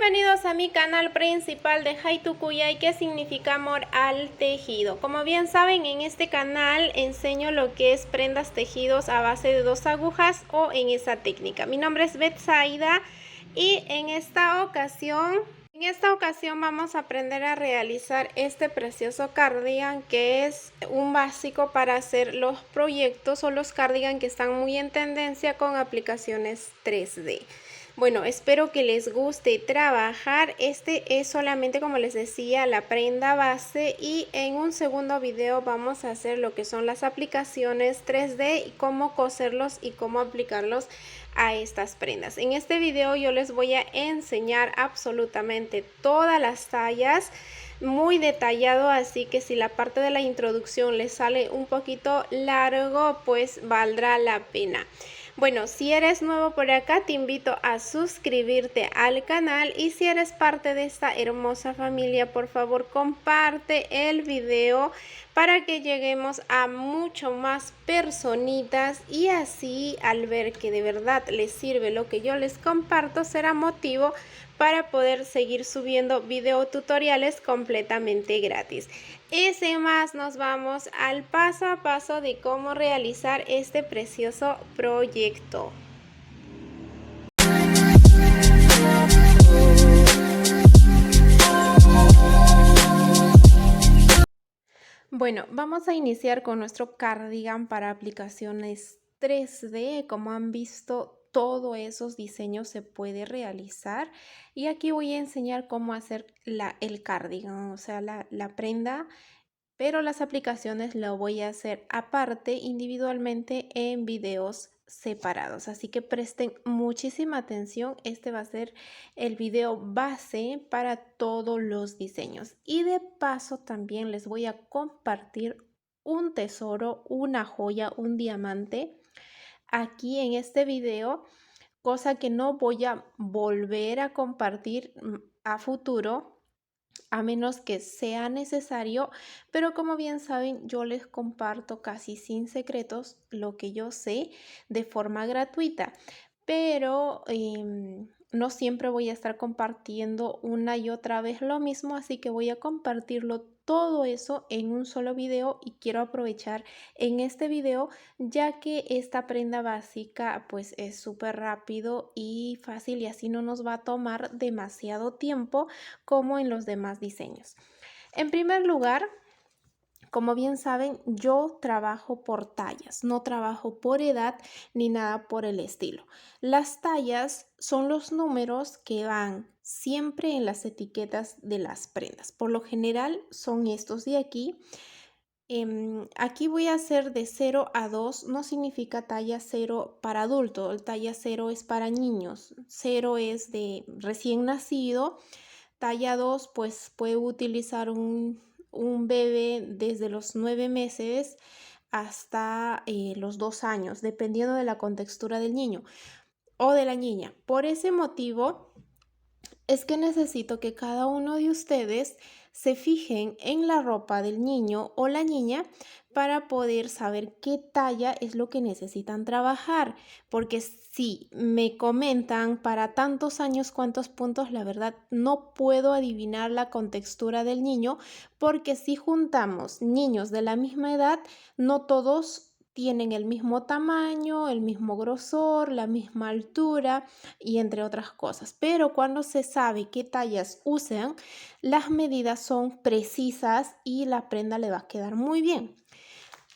Bienvenidos a mi canal principal de Haytukuyay, que significa amor al tejido. Como bien saben, en este canal enseño lo que es prendas tejidos a base de 2 agujas o en esa técnica. Mi nombre es Betsaida y en esta ocasión vamos a aprender a realizar este precioso cardigan, que es un básico para hacer los proyectos o los cardigan que están muy en tendencia con aplicaciones 3D. Bueno, espero que les guste trabajar. Este es solamente, como les decía, la prenda base, y en un segundo video vamos a hacer lo que son las aplicaciones 3D y cómo coserlos y cómo aplicarlos a estas prendas. En este video yo les voy a enseñar absolutamente todas las tallas, muy detallado, así que si la parte de la introducción les sale un poquito largo, pues valdrá la pena. Bueno, si eres nuevo por acá, te invito a suscribirte al canal, y si eres parte de esta hermosa familia, por favor comparte el video para que lleguemos a mucho más personitas, y así al ver que de verdad les sirve lo que yo les comparto, será motivo para poder seguir subiendo video tutoriales completamente gratis. Y sin más, nos vamos al paso a paso de cómo realizar este precioso proyecto. Bueno, vamos a iniciar con nuestro cardigan para aplicaciones 3D. Como han visto, todos esos diseños se puede realizar, y aquí voy a enseñar cómo hacer el cardigan, o sea, la prenda, pero las aplicaciones lo voy a hacer aparte, individualmente, en videos separados. Así que presten muchísima atención. Este va a ser el video base para todos los diseños, y de paso también les voy a compartir un tesoro, una joya, un diamante aquí en este video, cosa que no voy a volver a compartir a futuro, a menos que sea necesario. Pero como bien saben, yo les comparto casi sin secretos lo que yo sé de forma gratuita, pero no siempre voy a estar compartiendo una y otra vez lo mismo, así que voy a compartirlo todo eso en un solo video, y quiero aprovechar en este video, ya que esta prenda básica pues es súper rápido y fácil, y así no nos va a tomar demasiado tiempo como en los demás diseños. En primer lugar, como bien saben, yo trabajo por tallas, no trabajo por edad ni nada por el estilo. Las tallas son los números que van siempre en las etiquetas de las prendas. Por lo general son estos de aquí. Aquí voy a hacer de 0 a 2, no significa talla 0 para adulto, el talla 0 es para niños, 0 es de recién nacido, talla 2 pues puede utilizar un bebé desde los 9 meses hasta los 2 años, dependiendo de la contextura del niño o de la niña. Por ese motivo es que necesito que cada uno de ustedes se fijen en la ropa del niño o la niña para poder saber qué talla es lo que necesitan trabajar, porque si me comentan para tantos años cuántos puntos, la verdad no puedo adivinar la contextura del niño, porque si juntamos niños de la misma edad, no todos tienen el mismo tamaño, el mismo grosor, la misma altura y entre otras cosas. Pero cuando se sabe qué tallas usan, las medidas son precisas y la prenda le va a quedar muy bien.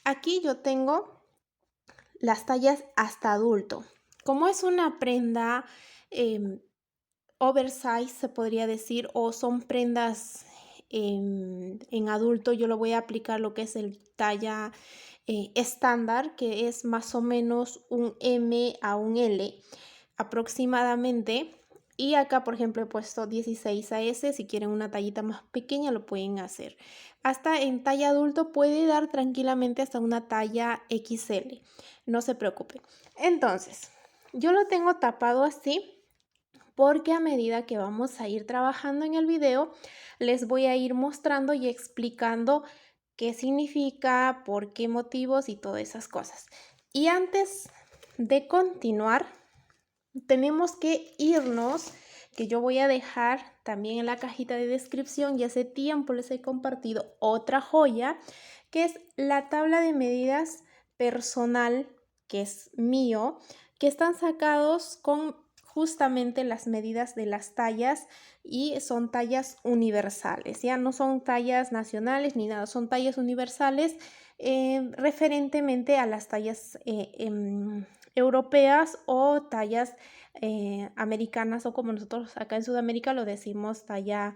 Aquí yo tengo las tallas hasta adulto. Como es una prenda oversize, se podría decir, o son prendas en adulto, yo lo voy a aplicar lo que es el talla estándar, que es más o menos un M a un L aproximadamente. Y acá, por ejemplo, he puesto 16 a S. Si quieren una tallita más pequeña, lo pueden hacer. Hasta en talla adulto puede dar tranquilamente hasta una talla XL. No se preocupen. Entonces, yo lo tengo tapado así, porque a medida que vamos a ir trabajando en el video, les voy a ir mostrando y explicando qué significa, por qué motivos y todas esas cosas. Y antes de continuar, tenemos que irnos que yo voy a dejar también en la cajita de descripción, y hace tiempo les he compartido otra joya, que es la tabla de medidas personal, que es mío, que están sacados con justamente las medidas de las tallas y son tallas universales, ya no son tallas nacionales ni nada, son tallas universales referentemente a las tallas europeas o tallas americanas, o como nosotros acá en Sudamérica lo decimos, talla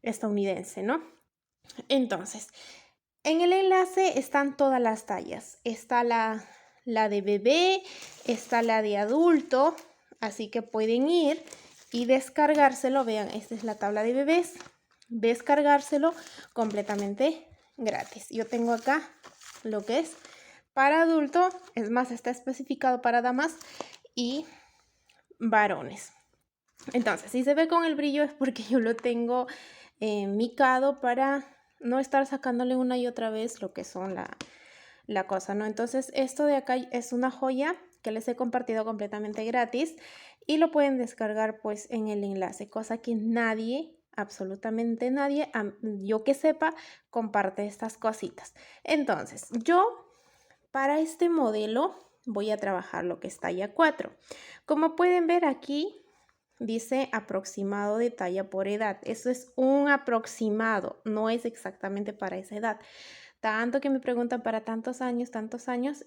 estadounidense, ¿no? Entonces, en el enlace están todas las tallas. Está la de bebé, está la de adulto, así que pueden ir y descargárselo. Vean, esta es la tabla de bebés. Descargárselo completamente gratis. Yo tengo acá lo que es para adulto, es más, está especificado para damas y varones. Entonces, si se ve con el brillo es porque yo lo tengo micado para no estar sacándole una y otra vez lo que son la cosa, ¿no? Entonces, esto de acá es una joya que les he compartido completamente gratis y lo pueden descargar pues en el enlace, cosa que nadie, absolutamente nadie, yo que sepa, comparte estas cositas. Entonces, yo para este modelo voy a trabajar lo que es talla 4. Como pueden ver aquí, dice aproximado de talla por edad. Eso es un aproximado, no es exactamente para esa edad. Tanto que me preguntan para tantos años,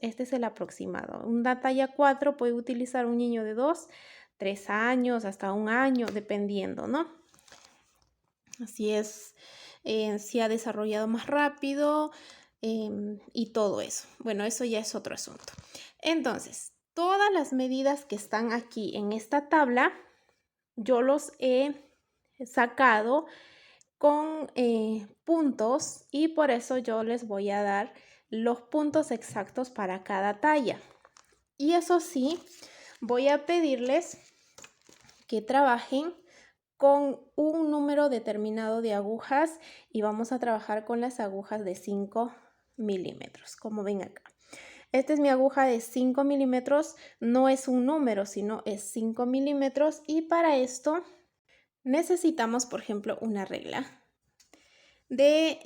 este es el aproximado. Una talla 4 puede utilizar un niño de 2, 3 años, hasta un año, dependiendo, ¿no? Así es, si ha desarrollado más rápido y todo eso. Bueno, eso ya es otro asunto. Entonces, todas las medidas que están aquí en esta tabla, yo los he sacado con puntos y por eso yo les voy a dar los puntos exactos para cada talla. Y eso sí, voy a pedirles que trabajen con un número determinado de agujas y vamos a trabajar con las agujas de 5 milímetros, como ven acá. Esta es mi aguja de 5 milímetros, no es un número, sino es 5 milímetros y para esto necesitamos, por ejemplo, una regla de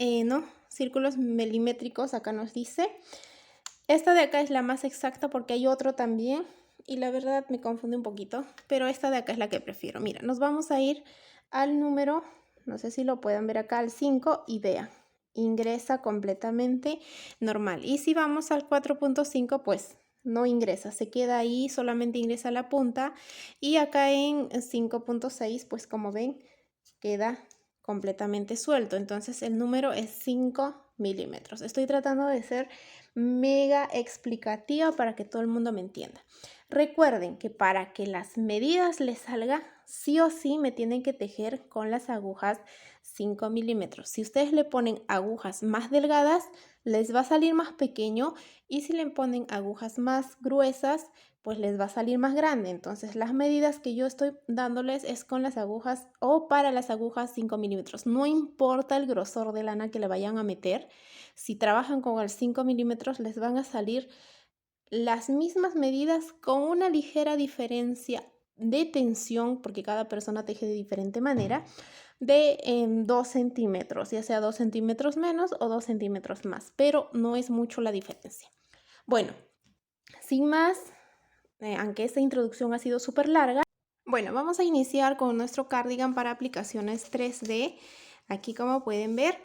círculos milimétricos, acá nos dice. Esta de acá es la más exacta porque hay otro también y la verdad me confunde un poquito, pero esta de acá es la que prefiero. Mira, nos vamos a ir al número, no sé si lo pueden ver acá, al 5 y vean, ingresa completamente normal. Y si vamos al 4.5, pues no ingresa, se queda ahí, solamente ingresa la punta. Y acá en 5.6, pues como ven, queda completamente suelto. Entonces el número es 5 milímetros. Estoy tratando de ser mega explicativa para que todo el mundo me entienda. Recuerden que para que las medidas les salga, sí o sí me tienen que tejer con las agujas 5 milímetros. Si ustedes le ponen agujas más delgadas, les va a salir más pequeño y si le ponen agujas más gruesas, pues les va a salir más grande. Entonces las medidas que yo estoy dándoles es con las agujas o para las agujas 5 milímetros. No importa el grosor de lana que le vayan a meter. Si trabajan con el 5 milímetros les van a salir las mismas medidas con una ligera diferencia de tensión, porque cada persona teje de diferente manera, de 2 centímetros, ya sea 2 centímetros menos o 2 centímetros más, pero no es mucho la diferencia. Bueno, sin más, aunque esta introducción ha sido súper larga, bueno, vamos a iniciar con nuestro cardigan para aplicaciones 3D. Aquí como pueden ver,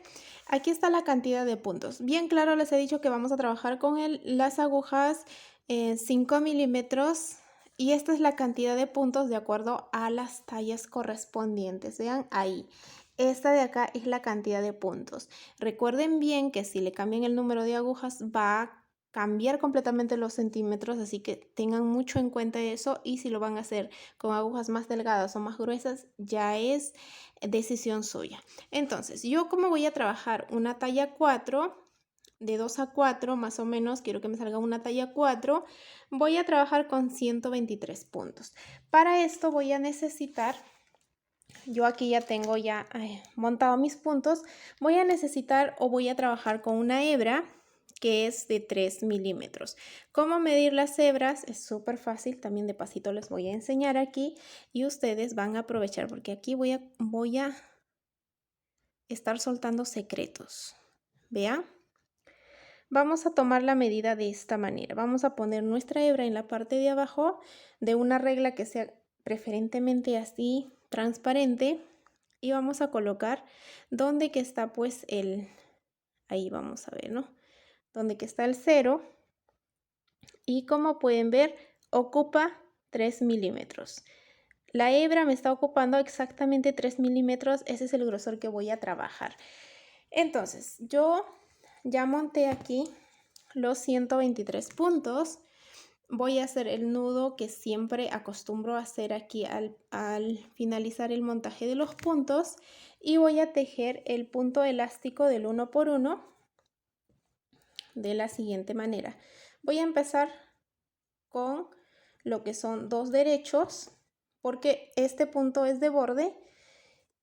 aquí está la cantidad de puntos. Bien claro les he dicho que vamos a trabajar con las agujas 5 milímetros y esta es la cantidad de puntos de acuerdo a las tallas correspondientes. Vean ahí. Esta de acá es la cantidad de puntos. Recuerden bien que si le cambian el número de agujas va a cambiar completamente los centímetros, así que tengan mucho en cuenta eso y si lo van a hacer con agujas más delgadas o más gruesas ya es decisión suya. Entonces, yo como voy a trabajar una talla 4, de 2 a 4 más o menos, quiero que me salga una talla 4, voy a trabajar con 123 puntos. Para esto voy a necesitar, yo aquí ya tengo montado mis puntos, voy a necesitar o voy a trabajar con una hebra que es de 3 milímetros. ¿Cómo medir las hebras? Es súper fácil, también de pasito les voy a enseñar aquí y ustedes van a aprovechar porque aquí voy a estar soltando secretos. Vean. Vamos a tomar la medida de esta manera. Vamos a poner nuestra hebra en la parte de abajo de una regla que sea preferentemente así transparente y vamos a colocar donde que está pues ahí vamos a ver, ¿no? Donde que está el 0 y como pueden ver ocupa 3 milímetros. La hebra me está ocupando exactamente 3 milímetros, ese es el grosor que voy a trabajar. Entonces yo ya monté aquí los 123 puntos. Voy a hacer el nudo que siempre acostumbro a hacer aquí al finalizar el montaje de los puntos y voy a tejer el punto elástico del 1 por 1 de la siguiente manera. Voy a empezar con lo que son 2 derechos porque este punto es de borde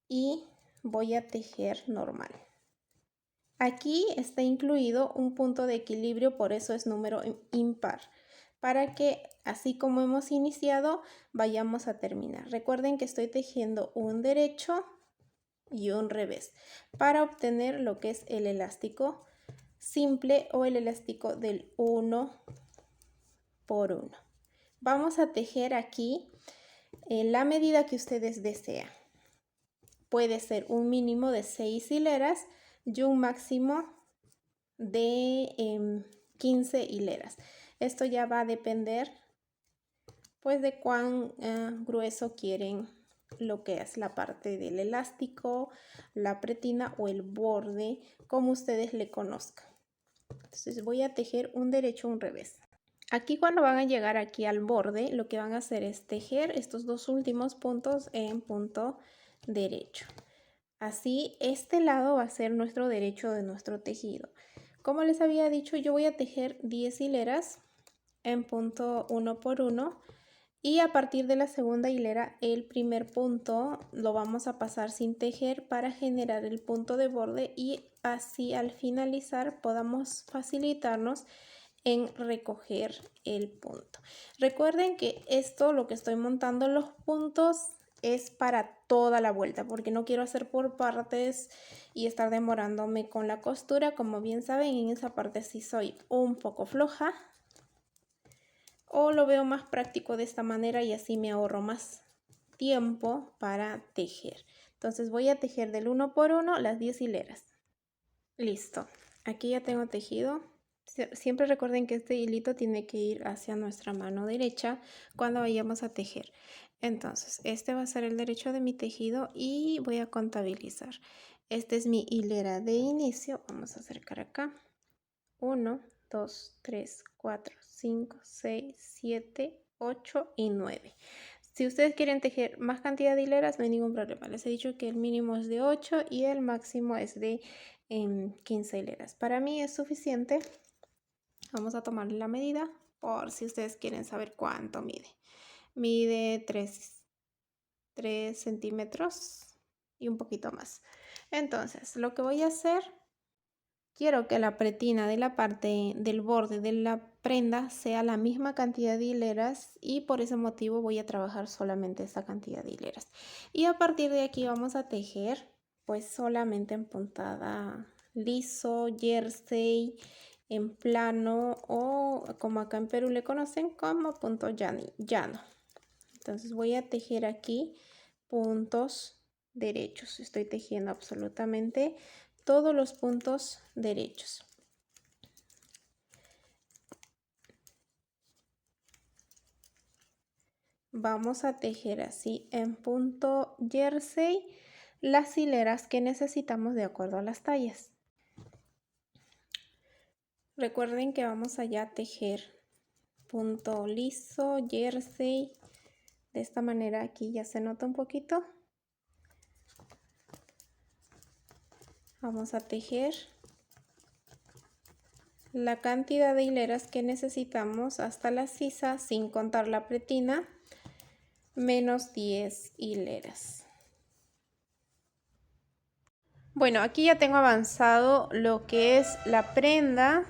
y voy a tejer normal. Aquí está incluido un punto de equilibrio, por eso es número impar, para que así como hemos iniciado, vayamos a terminar. Recuerden que estoy tejiendo un derecho y un revés para obtener lo que es el elástico simple o el elástico del 1 por 1. Vamos a tejer aquí en la medida que ustedes desean. Puede ser un mínimo de 6 hileras y un máximo de 15 hileras. Esto ya va a depender pues de cuán grueso quieren lo que es la parte del elástico, la pretina o el borde, como ustedes le conozcan. Entonces voy a tejer un derecho, un revés. Aquí cuando van a llegar aquí al borde, lo que van a hacer es tejer estos dos últimos puntos en punto derecho. Así, este lado va a ser nuestro derecho de nuestro tejido. Como les había dicho, yo voy a tejer 10 hileras en punto 1 por 1 y a partir de la segunda hilera el primer punto lo vamos a pasar sin tejer para generar el punto de borde y así al finalizar podamos facilitarnos en recoger el punto. Recuerden que esto, lo que estoy montando los puntos, es para toda la vuelta porque no quiero hacer por partes y estar demorándome con la costura. Como bien saben, en esa parte sí soy un poco floja o lo veo más práctico de esta manera y así me ahorro más tiempo para tejer. Entonces voy a tejer del 1 por 1 las 10 hileras. Listo, aquí ya tengo tejido. Siempre recuerden que este hilito tiene que ir hacia nuestra mano derecha cuando vayamos a tejer. Entonces, este va a ser el derecho de mi tejido y voy a contabilizar. Esta es mi hilera de inicio. Vamos a acercar acá. 1, 2, 3, 4, 5, 6, 7, 8 y 9. Si ustedes quieren tejer más cantidad de hileras, no hay ningún problema. Les he dicho que el mínimo es de 8 y el máximo es de 15 hileras. Para mí es suficiente. Vamos a tomarle la medida por si ustedes quieren saber cuánto mide. Mide 3 centímetros y un poquito más. Entonces, lo que voy a hacer, quiero que la pretina de la parte del borde de la prenda sea la misma cantidad de hileras y por ese motivo voy a trabajar solamente esta cantidad de hileras. Y a partir de aquí vamos a tejer pues solamente en puntada liso, jersey, en plano o como acá en Perú le conocen como punto llano. Entonces voy a tejer aquí puntos derechos. Estoy tejiendo absolutamente todos los puntos derechos. Vamos a tejer así en punto jersey las hileras que necesitamos de acuerdo a las tallas. Recuerden que vamos allá a tejer punto liso, jersey. De esta manera aquí ya se nota un poquito. Vamos a tejer la cantidad de hileras que necesitamos hasta la sisa sin contar la pretina, menos 10 hileras. Bueno, aquí ya tengo avanzado lo que es la prenda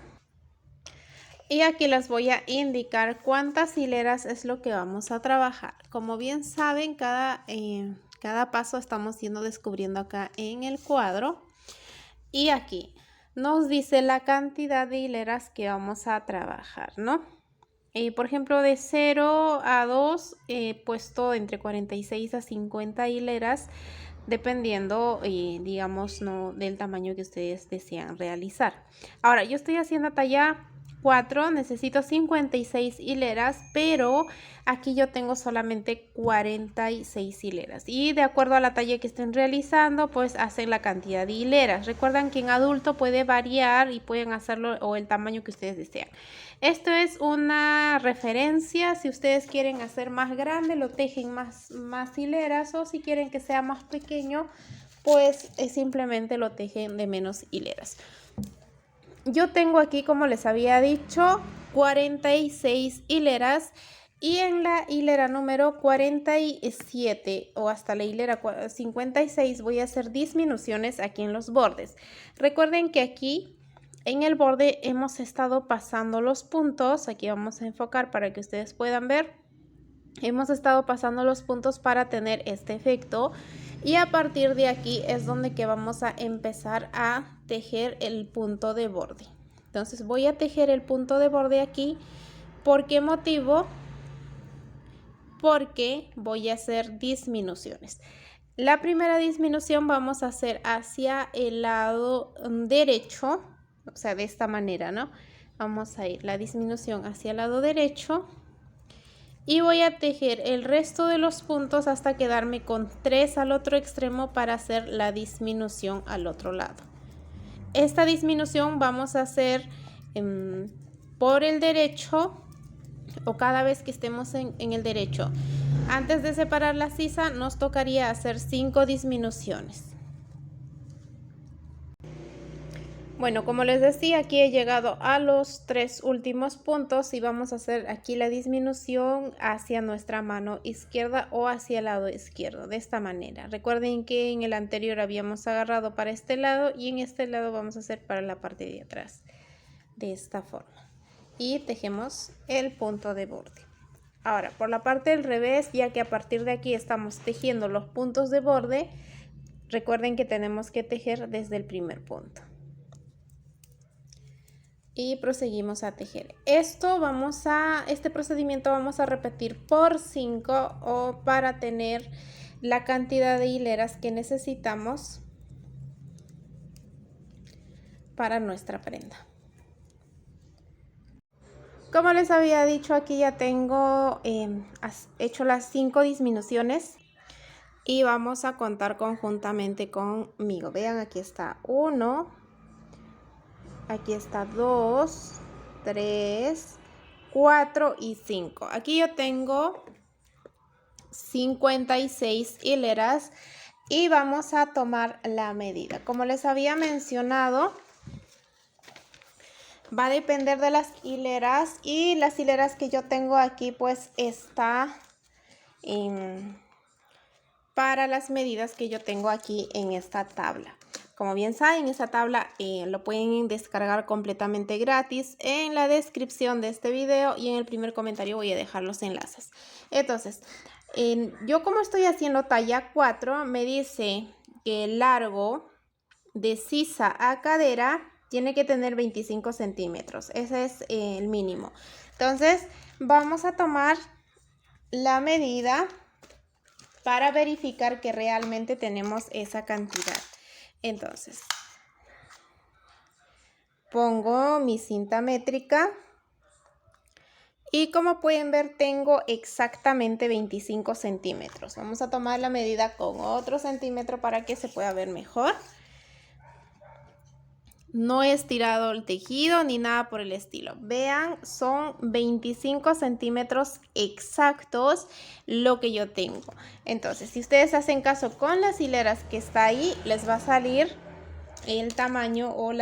Y aquí les voy a indicar cuántas hileras es lo que vamos a trabajar. Como bien saben, cada paso estamos descubriendo acá en el cuadro. Y aquí nos dice la cantidad de hileras que vamos a trabajar, ¿no? Por ejemplo, de 0 a 2 he puesto entre 46 a 50 hileras, dependiendo, digamos, ¿no?, del tamaño que ustedes desean realizar. Ahora, yo estoy haciendo talla 4, necesito 56 hileras, pero aquí yo tengo solamente 46 hileras. Y de acuerdo a la talla que estén realizando, pues hacen la cantidad de hileras. Recuerden que en adulto puede variar y pueden hacerlo o el tamaño que ustedes desean. Esto es una referencia. Si ustedes quieren hacer más grande, lo tejen más hileras, o si quieren que sea más pequeño, pues simplemente lo tejen de menos hileras. Yo tengo aquí, como les había dicho, 46 hileras, y en la hilera número 47 o hasta la hilera 56 voy a hacer disminuciones aquí en los bordes. Recuerden que aquí en el borde hemos estado pasando los puntos. Aquí vamos a enfocar para que ustedes puedan ver. Hemos estado pasando los puntos para tener este efecto, y a partir de aquí es donde que vamos a empezar a tejer el punto de borde. Entonces voy a tejer el punto de borde aquí. ¿Por qué motivo? Porque voy a hacer disminuciones. La primera disminución vamos a hacer hacia el lado derecho, o sea, de esta manera, ¿no? Vamos a ir la disminución hacia el lado derecho. Y voy a tejer el resto de los puntos hasta quedarme con 3 al otro extremo para hacer la disminución al otro lado. Esta disminución vamos a hacer por el derecho, o cada vez que estemos en el derecho. Antes de separar la sisa nos tocaría hacer 5 disminuciones. Bueno, como les decía, aquí he llegado a los 3 últimos puntos y vamos a hacer aquí la disminución hacia nuestra mano izquierda o hacia el lado izquierdo, de esta manera. Recuerden que en el anterior habíamos agarrado para este lado, y en este lado vamos a hacer para la parte de atrás, de esta forma. Y tejemos el punto de borde. Ahora, por la parte del revés, ya que a partir de aquí estamos tejiendo los puntos de borde, recuerden que tenemos que tejer desde el primer punto. Y proseguimos a tejer. Este procedimiento vamos a repetir por 5 o para tener la cantidad de hileras que necesitamos para nuestra prenda. Como les había dicho, aquí ya tengo hecho las 5 disminuciones y vamos a contar conjuntamente conmigo. Vean, aquí está 1. Aquí está 2, 3, 4 y 5. Aquí yo tengo 56 hileras y vamos a tomar la medida. Como les había mencionado, va a depender de las hileras, y las hileras que yo tengo aquí pues está para las medidas que yo tengo aquí en esta tabla. Como bien saben, esa tabla lo pueden descargar completamente gratis. En la descripción de este video y en el primer comentario voy a dejar los enlaces. Entonces, yo como estoy haciendo talla 4, me dice que el largo de sisa a cadera tiene que tener 25 centímetros. Ese es el mínimo. Entonces, vamos a tomar la medida para verificar que realmente tenemos esa cantidad. Entonces, pongo mi cinta métrica y como pueden ver tengo exactamente 25 centímetros. Vamos a tomar la medida con otro centímetro para que se pueda ver mejor. No he estirado el tejido ni nada por el estilo. Vean, son 25 centímetros exactos lo que yo tengo. Entonces, si ustedes hacen caso con las hileras que está ahí, les va a salir el tamaño o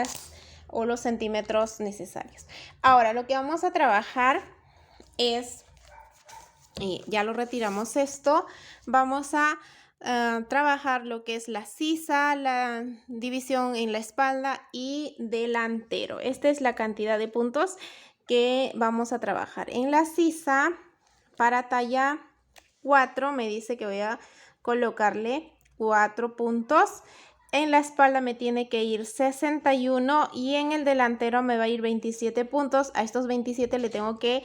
los centímetros necesarios. Ahora, lo que vamos a trabajar es, ya lo retiramos esto, vamos a trabajar lo que es la sisa, la división en la espalda y delantero. Esta es la cantidad de puntos que vamos a trabajar. En la sisa, para talla 4, me dice que voy a colocarle 4 puntos. En la espalda me tiene que ir 61 y en el delantero me va a ir 27 puntos. A estos 27 le tengo que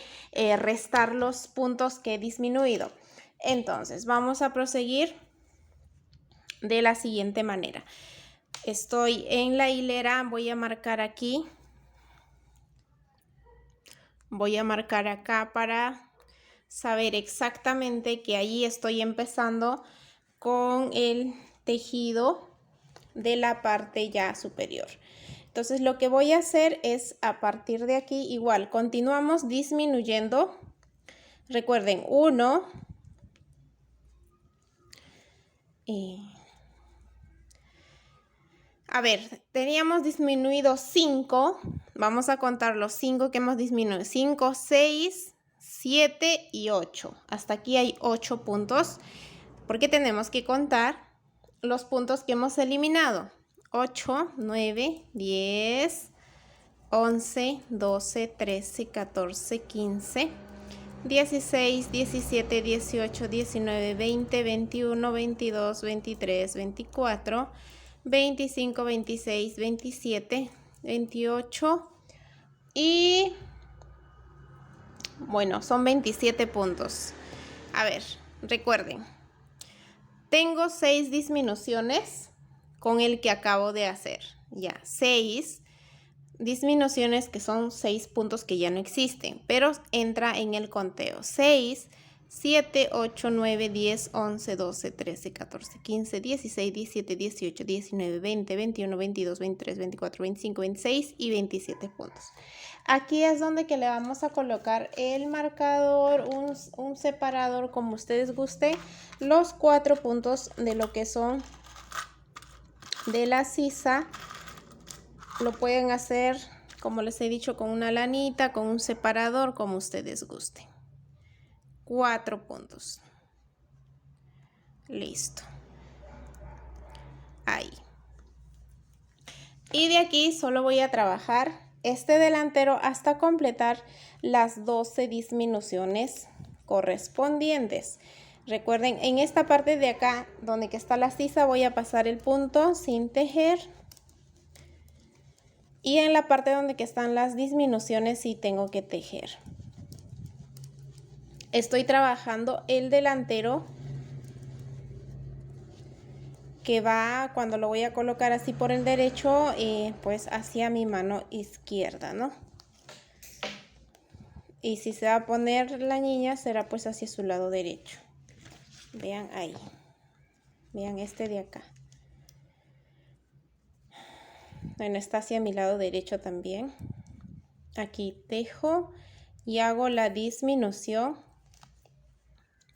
restar los puntos que he disminuido. Entonces, vamos a proseguir de la siguiente manera. Estoy en la hilera, voy a marcar aquí. Voy a marcar acá para saber exactamente que ahí estoy empezando con el tejido de la parte ya superior. Entonces lo que voy a hacer es a partir de aquí igual continuamos disminuyendo. Recuerden 1 a ver, teníamos disminuido 5. Vamos a contar los 5 que hemos disminuido. 5, 6, 7 y 8. Hasta aquí hay 8 puntos porque tenemos que contar los puntos que hemos eliminado. 8, 9, 10, 11, 12, 13, 14, 15, 16, 17, 18, 19, 20, 21, 22, 23, 24, 25, 26, 27, 28 y bueno, son 27 puntos. A ver, recuerden, tengo 6 disminuciones con el que acabo de hacer. Ya, 6 disminuciones que son 6 puntos que ya no existen, pero entra en el conteo. 6, 7, 8, 9, 10, 11, 12, 13, 14, 15, 16, 17, 18, 19, 20, 21, 22, 23, 24, 25, 26 y 27 puntos. Aquí es donde que le vamos a colocar el marcador, un separador como ustedes guste, los 4 puntos de lo que son de la sisa. Lo pueden hacer, como les he dicho, con una lanita, con un separador, como ustedes gusten. 4 puntos. Listo. Ahí. Y de aquí solo voy a trabajar este delantero hasta completar las 12 disminuciones correspondientes. Recuerden, en esta parte de acá, donde que está la sisa, voy a pasar el punto sin tejer. Y en la parte donde que están las disminuciones sí tengo que tejer. Estoy trabajando el delantero que va, cuando lo voy a colocar así por el derecho, pues hacia mi mano izquierda, ¿no? Y si se va a poner la niña, será pues hacia su lado derecho. Vean ahí. Vean este de acá. Bueno, está hacia mi lado derecho también. Aquí tejo y hago la disminución.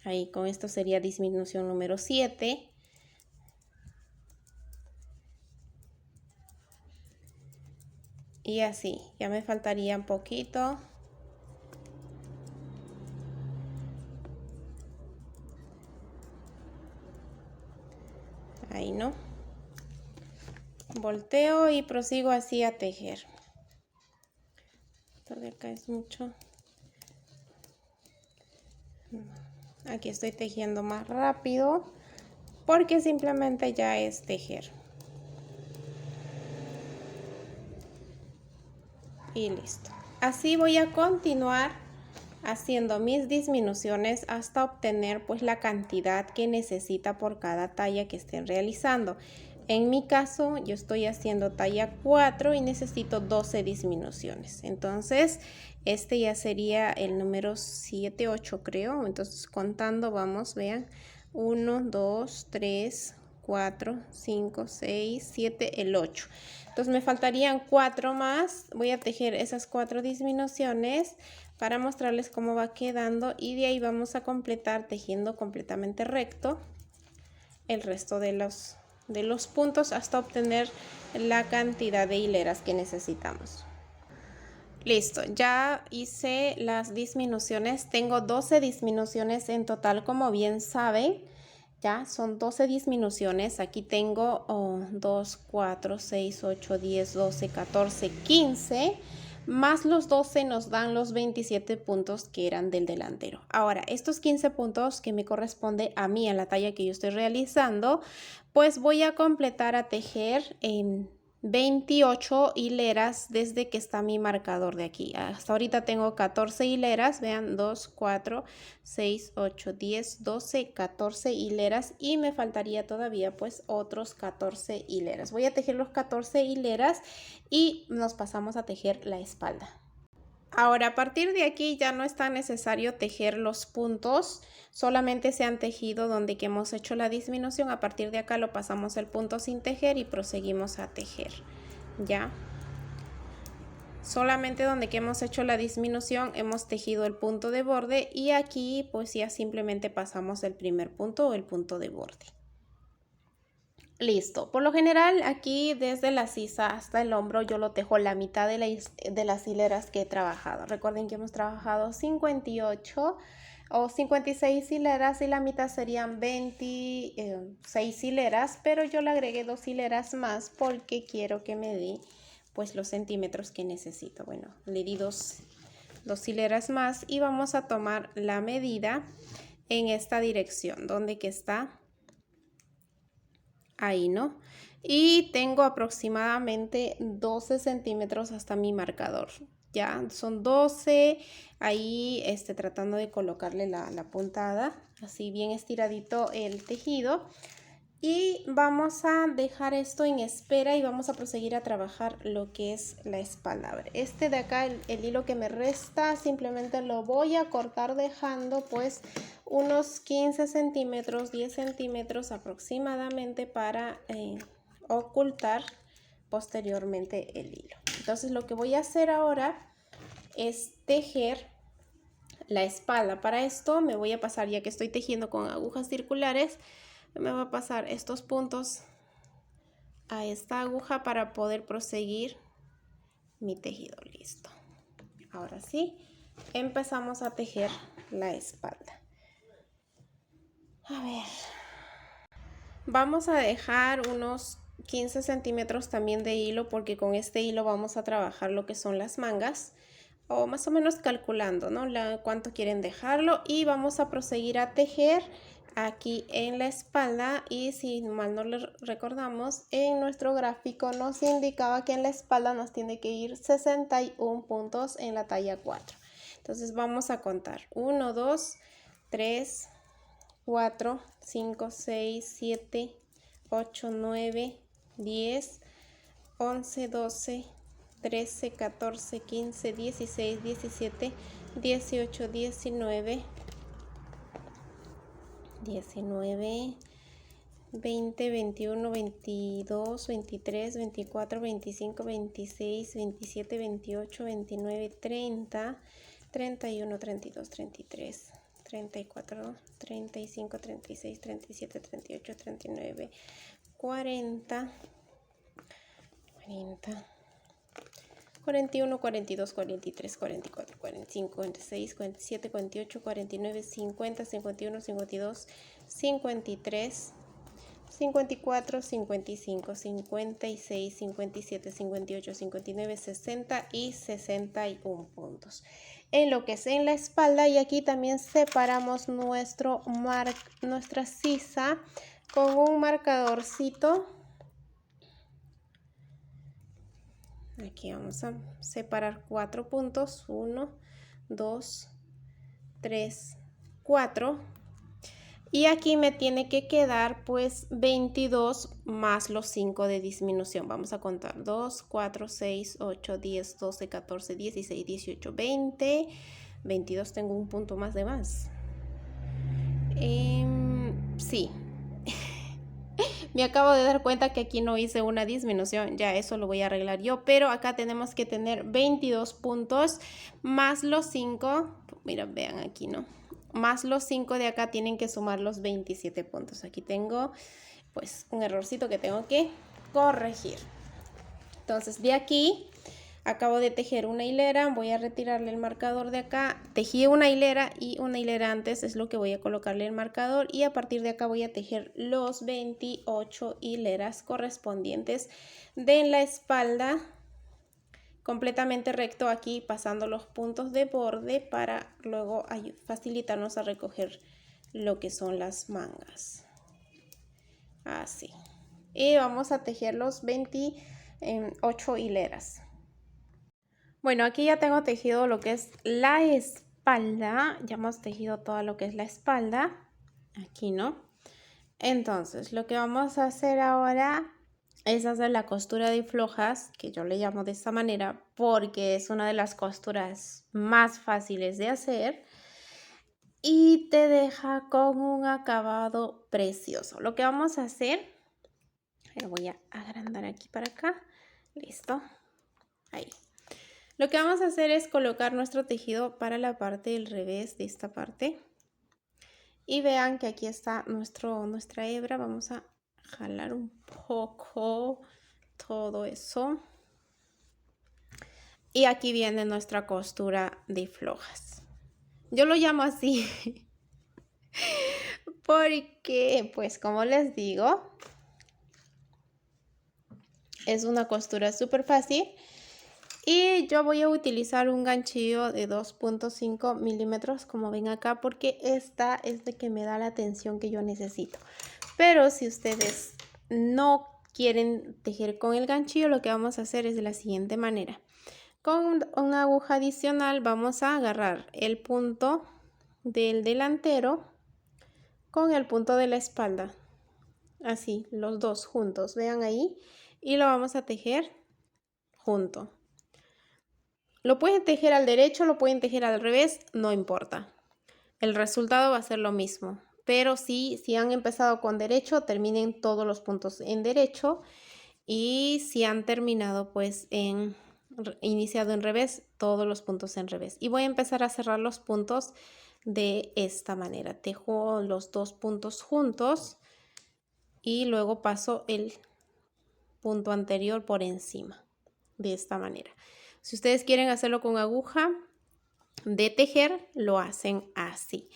Ahí con esto sería disminución número 7. Y así, ya me faltaría un poquito. Ahí, ¿no? Volteo y prosigo así a tejer. Esto de acá es mucho. Aquí estoy tejiendo más rápido porque simplemente ya es tejer. Y listo. Así voy a continuar haciendo mis disminuciones hasta obtener pues la cantidad que necesita por cada talla que estén realizando. En mi caso yo estoy haciendo talla 4 y necesito 12 disminuciones. Entonces este ya sería el número 7, 8 creo. Entonces contando vamos, vean, 1, 2, 3, 4, 5, 6, 7, el 8. Entonces me faltarían 4 más. Voy a tejer esas 4 disminuciones para mostrarles cómo va quedando y de ahí vamos a completar tejiendo completamente recto el resto de los puntos hasta obtener la cantidad de hileras que necesitamos. Listo, ya hice las disminuciones. Tengo 12 disminuciones en total, como bien saben. Ya son 12 disminuciones. Aquí tengo 2, 4, 6, 8, 10, 12, 14, 15. más los 12 nos dan los 27 puntos que eran del delantero. Ahora, estos 15 puntos que me corresponde a mí, a la talla que yo estoy realizando, pues voy a completar a tejer en 28 hileras desde que está mi marcador de aquí. Hasta ahorita tengo 14 hileras, vean, 2, 4, 6, 8, 10, 12, 14 hileras y me faltaría todavía pues otros 14 hileras. Voy a tejer los 14 hileras y nos pasamos a tejer la espalda. Ahora, a partir de aquí ya no es tan necesario tejer los puntos, solamente se han tejido donde que hemos hecho la disminución. A partir de acá lo pasamos el punto sin tejer y proseguimos a tejer, ¿ya? Solamente donde que hemos hecho la disminución hemos tejido el punto de borde y aquí pues ya simplemente pasamos el primer punto o el punto de borde. Listo, por lo general aquí desde la sisa hasta el hombro yo lo tejo la mitad de las hileras que he trabajado. Recuerden que hemos trabajado 58 o 56 hileras y la mitad serían 26 hileras, pero yo le agregué 2 hileras más porque quiero que me dé pues los centímetros que necesito. Bueno, le di dos hileras más y vamos a tomar la medida en esta dirección, donde que está ahí, ¿no? Y tengo aproximadamente 12 centímetros hasta mi marcador. Ya son 12, ahí tratando de colocarle la puntada, así bien estiradito el tejido. Y vamos a dejar esto en espera y vamos a proseguir a trabajar lo que es la espalda. A ver, este de acá, el hilo que me resta, simplemente lo voy a cortar dejando pues unos 15 centímetros, 10 centímetros aproximadamente para ocultar posteriormente el hilo. Entonces lo que voy a hacer ahora es tejer la espalda. Para esto me voy a pasar, ya que estoy tejiendo con agujas circulares, me va a pasar estos puntos a esta aguja para poder proseguir mi tejido. Listo. Ahora sí, empezamos a tejer la espalda. A ver, vamos a dejar unos 15 centímetros también de hilo porque con este hilo vamos a trabajar lo que son las mangas, o más o menos calculando, ¿no? Cuánto quieren dejarlo, y vamos a proseguir a tejer aquí en la espalda. Y si mal no lo recordamos, en nuestro gráfico nos indicaba que en la espalda nos tiene que ir 61 puntos en la talla 4. Entonces vamos a contar 1, 2, 3, 4, 5, 6, 7, 8, 9, 10, 11, 12, 13, 14, 15, 16, 17, 18, 19, 20, 21, 22, 23, 24, 25, 26, 27, 28, 29, 30, 31, 32, 33, 34, 35, 36, 37, 38, 39, 40, 41, 42, 43, 44, 45, 46, 47, 48, 49, 50, 51, 52, 53, 54, 55, 56, 57, 58, 59, 60 y 61 puntos. En lo que es en la espalda, y aquí también separamos nuestra sisa con un marcadorcito. Aquí vamos a separar 4 puntos, 1, 2, 3, 4. Y aquí me tiene que quedar pues 22 más los 5 de disminución. Vamos a contar 2, 4, 6, 8, 10, 12, 14, 16, 18, 20, 22. Tengo un punto más de más. Sí. Me acabo de dar cuenta que aquí no hice una disminución, ya eso lo voy a arreglar yo, pero acá tenemos que tener 22 puntos más los 5, mira, vean aquí, ¿no? Más los 5 de acá tienen que sumar los 27 puntos. Aquí tengo pues un errorcito que tengo que corregir. Entonces de aquí acabo de tejer una hilera, voy a retirarle el marcador de acá. Tejí una hilera y una hilera antes es lo que voy a colocarle el marcador, y a partir de acá voy a tejer los 28 hileras correspondientes de la espalda completamente recto aquí, pasando los puntos de borde para luego facilitarnos a recoger lo que son las mangas. Así. Y vamos a tejer los 28 hileras. Bueno, aquí ya tengo tejido lo que es la espalda. Ya hemos tejido todo lo que es la espalda. Aquí, ¿no? Entonces, lo que vamos a hacer ahora es hacer la costura de flojas, que yo le llamo de esta manera porque es una de las costuras más fáciles de hacer y te deja con un acabado precioso. Lo que vamos a hacer, lo voy a agrandar aquí para acá, listo, ahí. Lo que vamos a hacer es colocar nuestro tejido para la parte del revés de esta parte. Y vean que aquí está nuestra hebra. Vamos a jalar un poco todo eso. Y aquí viene nuestra costura de flojas. Yo lo llamo así porque, pues como les digo, es una costura súper fácil. Y yo voy a utilizar un ganchillo de 2.5 milímetros, como ven acá, porque esta es de que me da la tensión que yo necesito. Pero si ustedes no quieren tejer con el ganchillo, lo que vamos a hacer es de la siguiente manera. Con una aguja adicional vamos a agarrar el punto del delantero con el punto de la espalda. Así, los dos juntos, vean ahí. Y lo vamos a tejer junto. Lo pueden tejer al derecho, lo pueden tejer al revés, no importa. El resultado va a ser lo mismo. Pero si han empezado con derecho, terminen todos los puntos en derecho. Y si han terminado pues iniciado en revés, todos los puntos en revés. Y voy a empezar a cerrar los puntos de esta manera. Tejo los dos puntos juntos y luego paso el punto anterior por encima. De esta manera. Si ustedes quieren hacerlo con aguja de tejer, lo hacen así.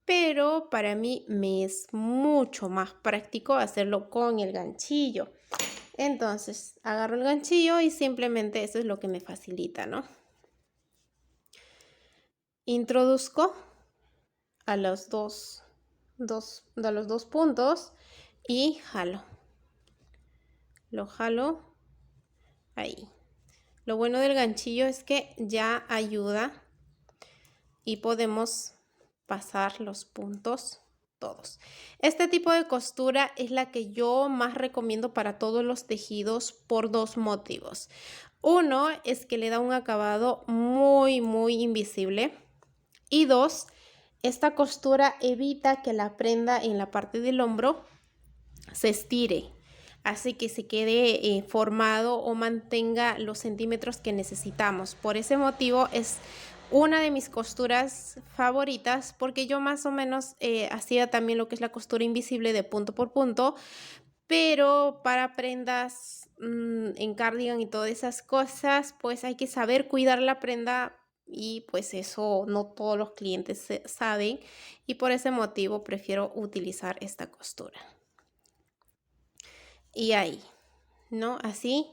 Pero para mí me es mucho más práctico hacerlo con el ganchillo. Entonces, agarro el ganchillo y simplemente eso es lo que me facilita, ¿no? Introduzco a los dos puntos y jalo. Lo jalo ahí. Lo bueno del ganchillo es que ya ayuda y podemos pasar los puntos todos. Este tipo de costura es la que yo más recomiendo para todos los tejidos por dos motivos. Uno es que le da un acabado muy invisible. Y dos, esta costura evita que la prenda en la parte del hombro se estire. Así que se quede formado o mantenga los centímetros que necesitamos. Por ese motivo es una de mis costuras favoritas porque yo más o menos hacía también lo que es la costura invisible de punto por punto, pero para prendas en cardigan y todas esas cosas, pues hay que saber cuidar la prenda y pues eso no todos los clientes saben y por ese motivo prefiero utilizar esta costura. Y ahí, ¿no? Así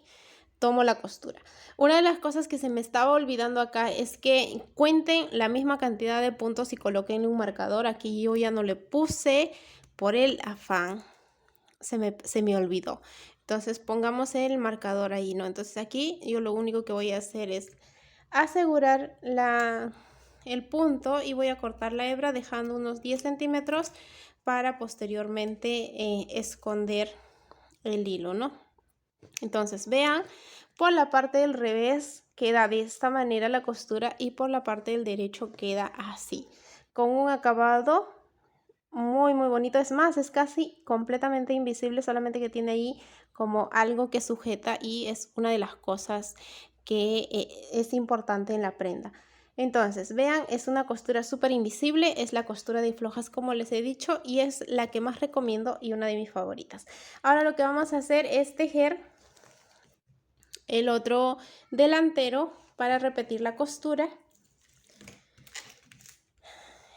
tomo la costura. Una de las cosas que se me estaba olvidando acá es que cuenten la misma cantidad de puntos y coloquen un marcador. Aquí yo ya no le puse por el afán. Se me olvidó. Entonces pongamos el marcador ahí, ¿no? Entonces aquí yo lo único que voy a hacer es asegurar el punto y voy a cortar la hebra dejando unos 10 centímetros para posteriormente esconder el hilo, ¿no? Entonces vean, por la parte del revés queda de esta manera la costura y por la parte del derecho queda así, con un acabado muy bonito. Es más, es casi completamente invisible, solamente que tiene ahí como algo que sujeta y es una de las cosas que es importante en la prenda. Entonces, vean, es una costura súper invisible, es la costura de flojas como les he dicho y es la que más recomiendo y una de mis favoritas. Ahora lo que vamos a hacer es tejer el otro delantero para repetir la costura.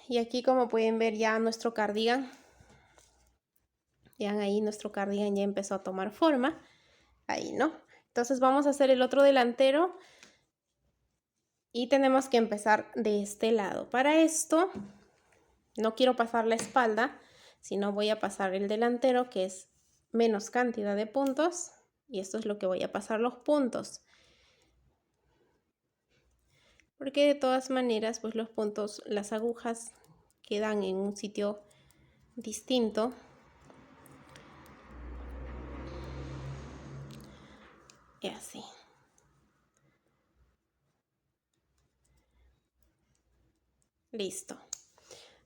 Y aquí como pueden ver ya nuestro cardigan, vean ahí nuestro cardigan ya empezó a tomar forma, ahí, ¿no? Entonces vamos a hacer el otro delantero Y tenemos que empezar de este lado. Para esto, no quiero pasar la espalda, sino voy a pasar el delantero, que es menos cantidad de puntos. Y esto es lo que voy a pasar los puntos. Porque de todas maneras, pues los puntos, las agujas quedan en un sitio distinto. Y así. Listo.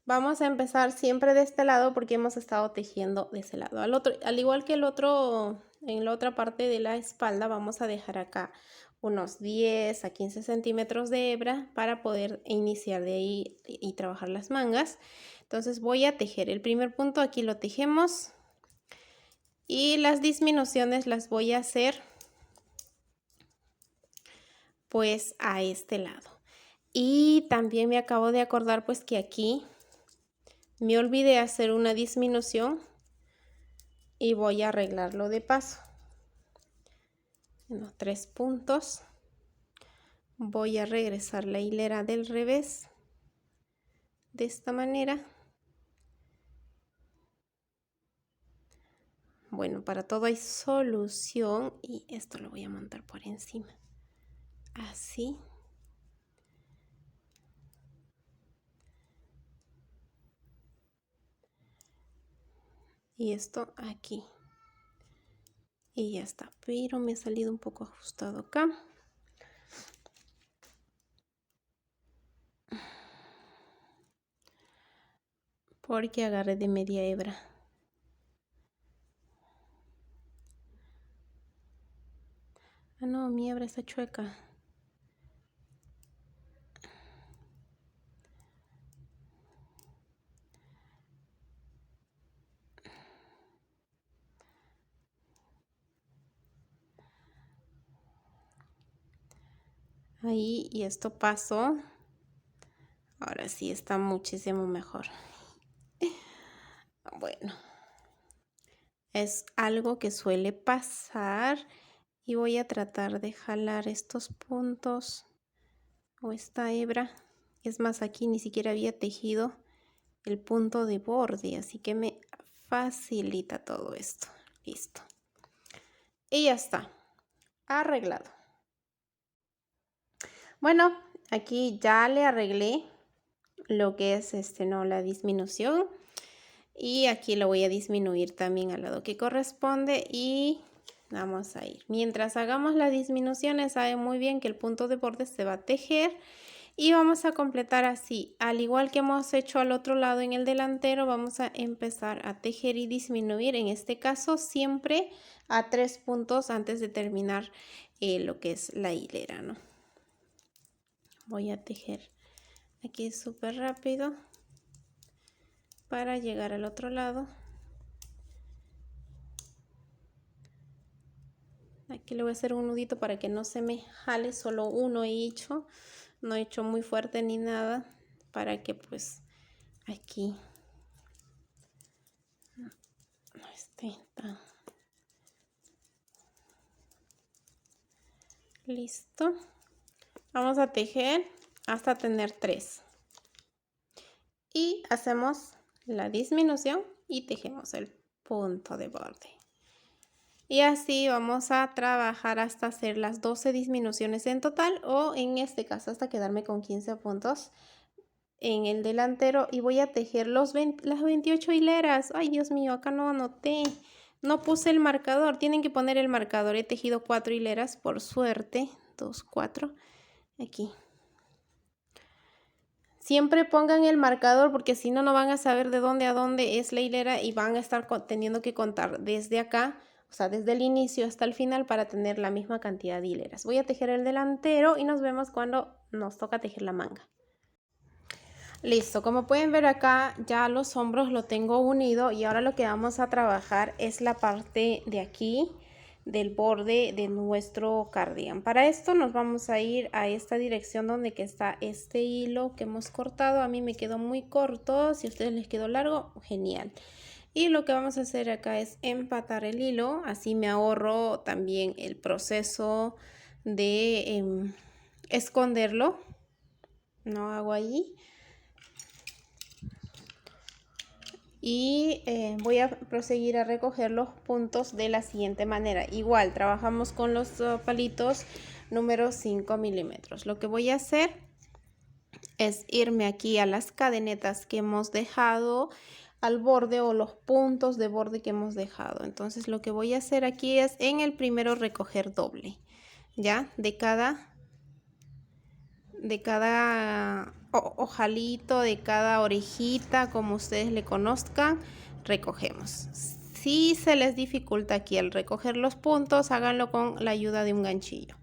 Vamos a empezar siempre de este lado porque hemos estado tejiendo de ese lado. Al igual que el otro, en la otra parte de la espalda, vamos a dejar acá unos 10 a 15 centímetros de hebra para poder iniciar de ahí y trabajar las mangas. Entonces voy a tejer el primer punto, aquí lo tejemos y las disminuciones las voy a hacer pues a este lado. Y también me acabo de acordar pues que aquí me olvidé hacer una disminución y voy a arreglarlo de paso. En los 3 puntos voy a regresar la hilera del revés de esta manera. Bueno, para todo hay solución y esto lo voy a montar por encima. Así. Y esto aquí. Y ya está, pero me ha salido un poco ajustado acá. Porque agarré de media hebra. Ah, no, mi hebra está chueca. Ahí, y esto pasó. Ahora sí está muchísimo mejor. Bueno, es algo que suele pasar y voy a tratar de jalar estos puntos o esta hebra. Es más, aquí ni siquiera había tejido el punto de borde, así que me facilita todo esto. Listo. Y ya está, arreglado. Bueno, aquí ya le arreglé lo que es la disminución. Y aquí lo voy a disminuir también al lado que corresponde y vamos a ir. Mientras hagamos las disminuciones, saben muy bien que el punto de borde se va a tejer y vamos a completar así. Al igual que hemos hecho al otro lado en el delantero, vamos a empezar a tejer y disminuir. En este caso, siempre a 3 puntos antes de terminar lo que es la hilera, ¿no? Voy a tejer aquí súper rápido para llegar al otro lado. Aquí le voy a hacer un nudito para que no se me jale, solo uno he hecho, no he hecho muy fuerte ni nada, para que pues aquí no esté tan... Listo. Vamos a tejer hasta tener 3. Y hacemos la disminución y tejemos el punto de borde. Y así vamos a trabajar hasta hacer las 12 disminuciones en total o en este caso hasta quedarme con 15 puntos en el delantero y voy a tejer las 28 hileras. Ay, Dios mío, acá no anoté. No puse el marcador. Tienen que poner el marcador. He tejido 4 hileras por suerte. 2, 4. Aquí. Siempre pongan el marcador porque si no, no van a saber de dónde a dónde es la hilera y van a estar teniendo que contar desde acá, o sea, desde el inicio hasta el final para tener la misma cantidad de hileras. Voy a tejer el delantero y nos vemos cuando nos toca tejer la manga. Listo, como pueden ver acá ya los hombros lo tengo unido y ahora lo que vamos a trabajar es la parte de aquí del borde de nuestro cardigan. Para esto nos vamos a ir a esta dirección donde que está este hilo que hemos cortado. A mí me quedó muy corto, si a ustedes les quedó largo, genial. Y lo que vamos a hacer acá es empatar el hilo, así me ahorro también el proceso de esconderlo. no hago ahí. Y voy a proseguir a recoger los puntos de la siguiente manera. Igual trabajamos con los palitos número 5 milímetros. Lo que voy a hacer es irme aquí a las cadenetas que hemos dejado al borde o los puntos de borde que hemos dejado. Entonces lo que voy a hacer aquí es en el primero recoger doble, ya de cada ojalito, de cada orejita, como ustedes le conozcan, recogemos. Si se les dificulta aquí al recoger los puntos, háganlo con la ayuda de un ganchillo.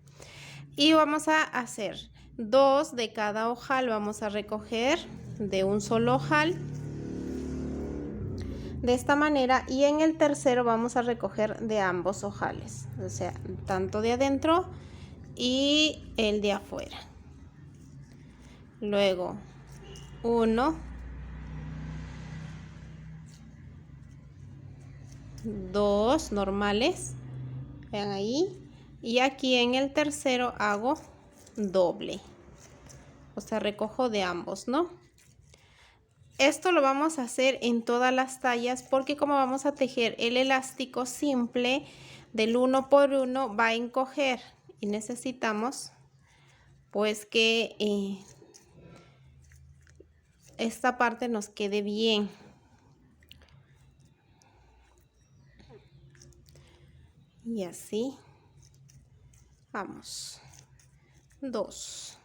Y vamos a hacer 2 de cada ojal, vamos a recoger de un solo ojal. De esta manera, y en el tercero vamos a recoger de ambos ojales, o sea, tanto de adentro y el de afuera. Luego 1, 2 normales, vean ahí, y aquí en el tercero hago doble, o sea, recojo de ambos, ¿no? Esto lo vamos a hacer en todas las tallas porque como vamos a tejer el elástico simple del 1 por 1 va a encoger y necesitamos pues que esta parte nos quede bien. Y así vamos. 2.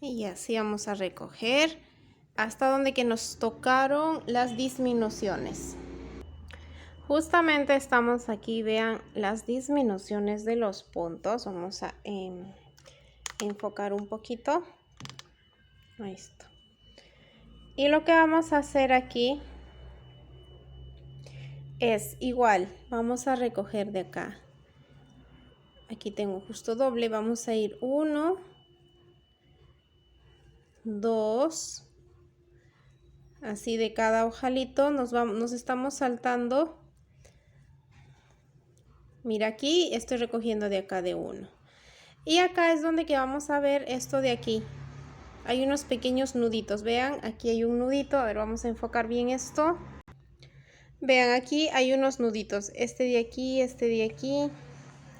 Y así vamos a recoger hasta donde que nos tocaron las disminuciones. Justamente estamos aquí, vean las disminuciones de los puntos. Vamos a enfocar un poquito. Ahí está. Y lo que vamos a hacer aquí es igual, vamos a recoger de acá. Aquí tengo justo doble, vamos a ir 1, 2, así de cada ojalito nos estamos saltando. Mira, aquí estoy recogiendo de acá de 1. Y acá es donde que vamos a ver esto de aquí. Hay unos pequeños nuditos, vean, aquí hay un nudito, a ver, vamos a enfocar bien esto. Vean, aquí hay unos nuditos, este de aquí,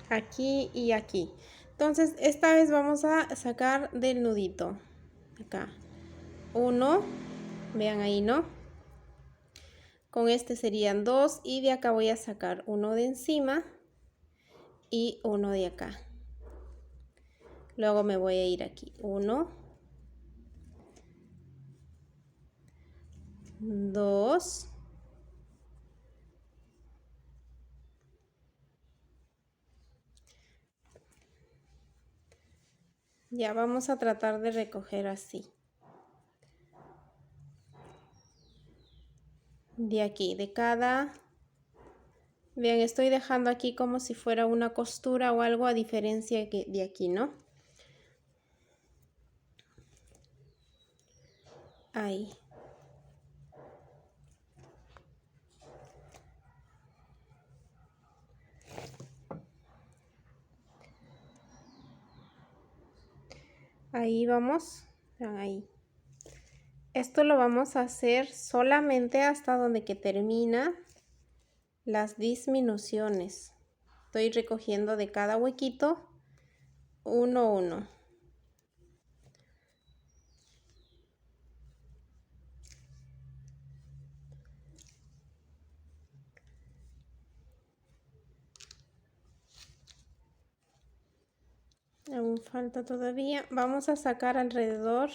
aquí y aquí. Entonces, esta vez vamos a sacar del nudito, acá, 1, vean ahí, ¿no? Con este serían 2 y de acá voy a sacar uno de encima y uno de acá. Luego me voy a ir aquí, 1, 2, ya vamos a tratar de recoger así. De aquí, de cada... Vean, estoy dejando aquí como si fuera una costura o algo a diferencia que de aquí, ¿no? Ahí. Ahí vamos, vean ahí. Esto lo vamos a hacer solamente hasta donde que termina las disminuciones. Estoy recogiendo de cada huequito 1, 1. Aún falta todavía. Vamos a sacar alrededor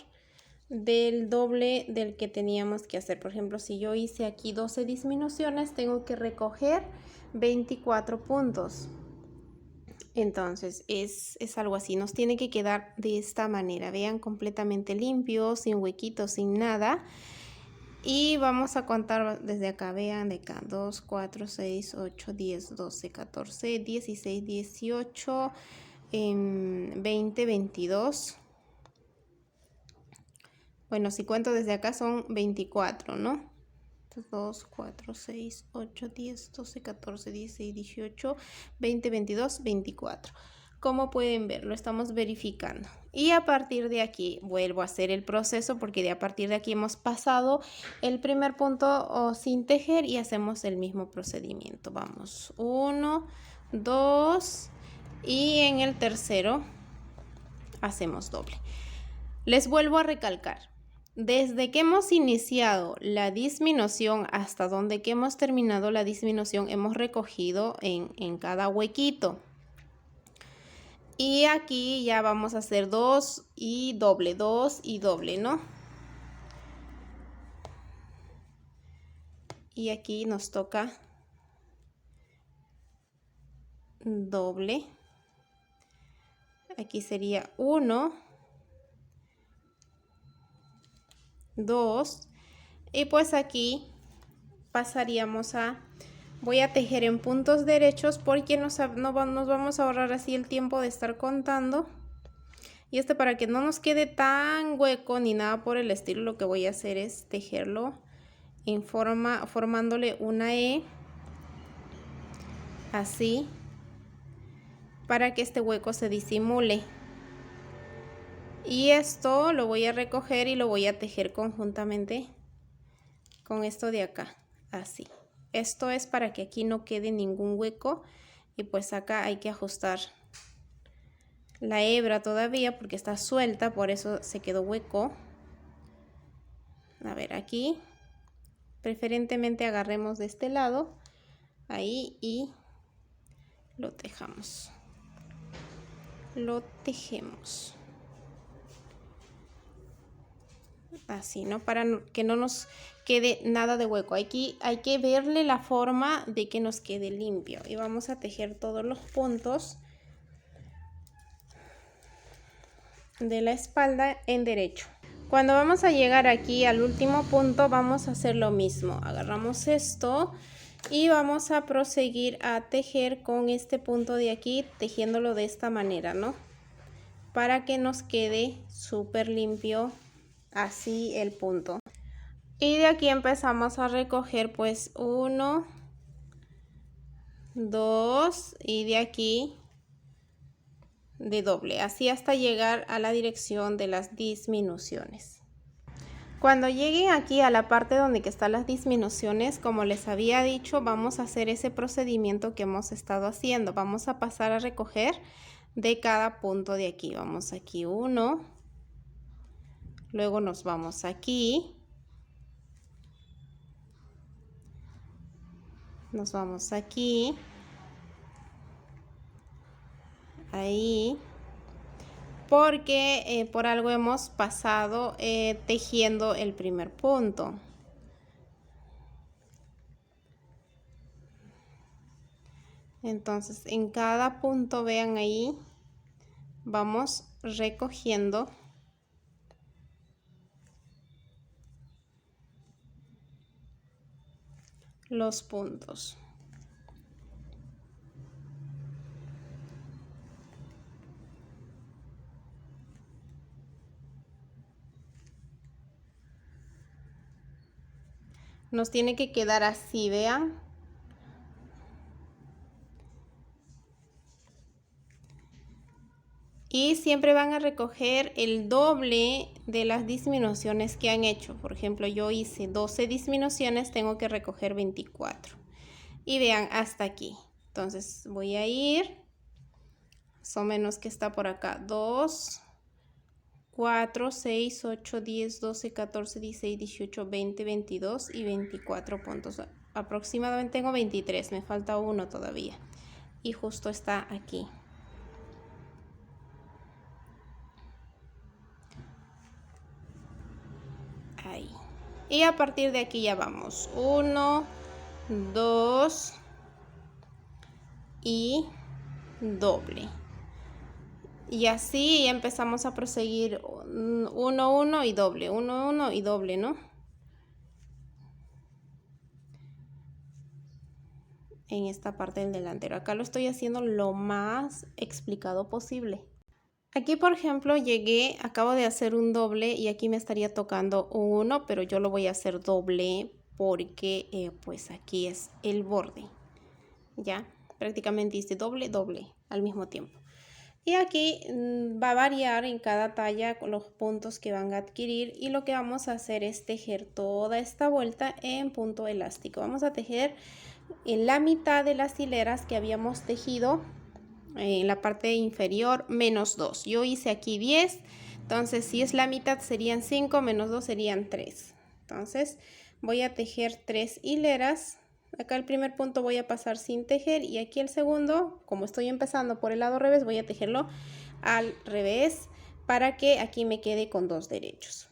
del doble del que teníamos que hacer. Por ejemplo, si yo hice aquí 12 disminuciones, tengo que recoger 24 puntos. Entonces es algo así, nos tiene que quedar de esta manera, vean, completamente limpio, sin huequitos, sin nada. Y vamos a contar desde acá, vean, de acá, 2, 4, 6, 8, 10, 12, 14, 16, 18, 20, 22. Bueno, si cuento desde acá son 24, ¿no? 2, 4, 6, 8, 10, 12, 14, 16, 18, 20, 22, 24. Como pueden ver, lo estamos verificando. Y a partir de aquí vuelvo a hacer el proceso porque a partir de aquí hemos pasado el primer punto sin tejer y hacemos el mismo procedimiento. Vamos, 1, 2 y en el tercero hacemos doble. Les vuelvo a recalcar. Desde que hemos iniciado la disminución hasta donde que hemos terminado la disminución, hemos recogido en cada huequito. Y aquí ya vamos a hacer 2 y doble, 2 y doble, ¿no? Y aquí nos toca doble. Aquí sería 1, 2 y pues aquí pasaríamos voy a tejer en puntos derechos porque nos vamos a ahorrar así el tiempo de estar contando. Y para que no nos quede tan hueco ni nada por el estilo, lo que voy a hacer es tejerlo en formándole una E así para que este hueco se disimule. Y esto lo voy a recoger y lo voy a tejer conjuntamente con esto de acá, así. Esto es para que aquí no quede ningún hueco y pues acá hay que ajustar la hebra todavía porque está suelta, por eso se quedó hueco. A ver, aquí preferentemente agarremos de este lado, ahí, y lo tejamos. Lo tejemos. Así, ¿no? Para que no nos quede nada de hueco. Aquí hay que verle la forma de que nos quede limpio. Y vamos a tejer todos los puntos de la espalda en derecho. Cuando vamos a llegar aquí al último punto, vamos a hacer lo mismo. Agarramos esto y vamos a proseguir a tejer con este punto de aquí, tejiéndolo de esta manera, ¿no? Para que nos quede súper limpio así el punto. Y de aquí empezamos a recoger pues 1, 2 y de aquí de doble, así hasta llegar a la dirección de las disminuciones. Cuando lleguen aquí a la parte donde están las disminuciones, como les había dicho, vamos a hacer ese procedimiento que hemos estado haciendo. Vamos a pasar a recoger de cada punto de aquí. Vamos aquí 1, luego nos vamos aquí, nos vamos aquí, ahí, porque por algo hemos pasado tejiendo el primer punto. Entonces en cada punto, vean ahí, vamos recogiendo los puntos. Nos tiene que quedar así, vean. Y siempre van a recoger el doble de las disminuciones que han hecho. Por ejemplo, yo hice 12 disminuciones, tengo que recoger 24. Y vean hasta aquí. Entonces voy a ir, más o menos que está por acá, 2, 4, 6, 8, 10, 12, 14, 16, 18, 20, 22 y 24 puntos. Aproximadamente tengo 23, me falta uno todavía. Y justo está aquí. Ahí. Y a partir de aquí ya vamos. 1, 2 y doble. Y así empezamos a proseguir 1, 1 y doble, 1, 1 y doble, ¿no? En esta parte del delantero. Acá lo estoy haciendo lo más explicado posible. Aquí, por ejemplo, acabo de hacer un doble y aquí me estaría tocando un 1, pero yo lo voy a hacer doble porque pues aquí es el borde. Ya, prácticamente hice doble, doble al mismo tiempo. Y aquí va a variar en cada talla los puntos que van a adquirir, y lo que vamos a hacer es tejer toda esta vuelta en punto elástico. Vamos a tejer en la mitad de las hileras que habíamos tejido en la parte inferior menos 2. Yo hice aquí 10, entonces si es la mitad serían 5, menos 2 serían 3. Entonces voy a tejer 3 hileras. Acá el primer punto voy a pasar sin tejer, y aquí el segundo, como estoy empezando por el lado revés, voy a tejerlo al revés para que aquí me quede con 2 derechos.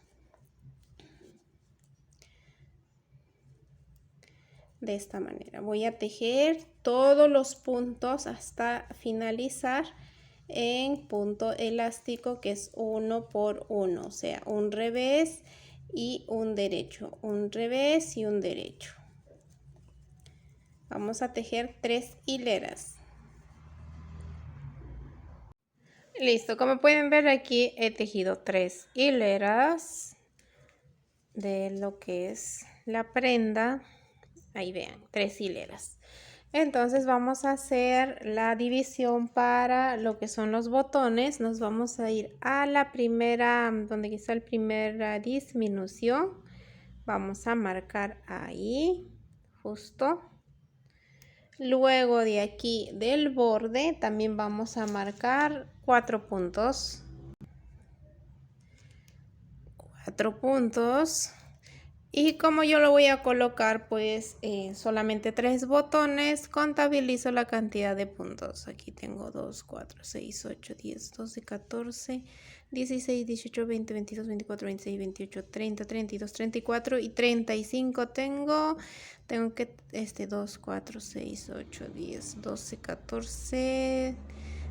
De esta manera voy a tejer todos los puntos hasta finalizar en punto elástico, que es 1 por 1, o sea, un revés y un derecho, un revés y un derecho. Vamos a tejer 3 hileras. Listo, como pueden ver aquí he tejido 3 hileras de lo que es la prenda. Ahí vean, 3 hileras. Entonces vamos a hacer la división para lo que son los botones. Nos vamos a ir a la primera, donde está la primera disminución. Vamos a marcar ahí, justo. Luego de aquí del borde también vamos a marcar 4 puntos. 4 puntos. Y como yo lo voy a colocar pues solamente 3 botones, contabilizo la cantidad de puntos. Aquí tengo 2, 4, 6, 8, 10, 12, 14, 16, 18, 20, 22, 24, 26, 28, 30, 32, 34 y 35 tengo que 2, 4, 6, 8, 10, 12, 14,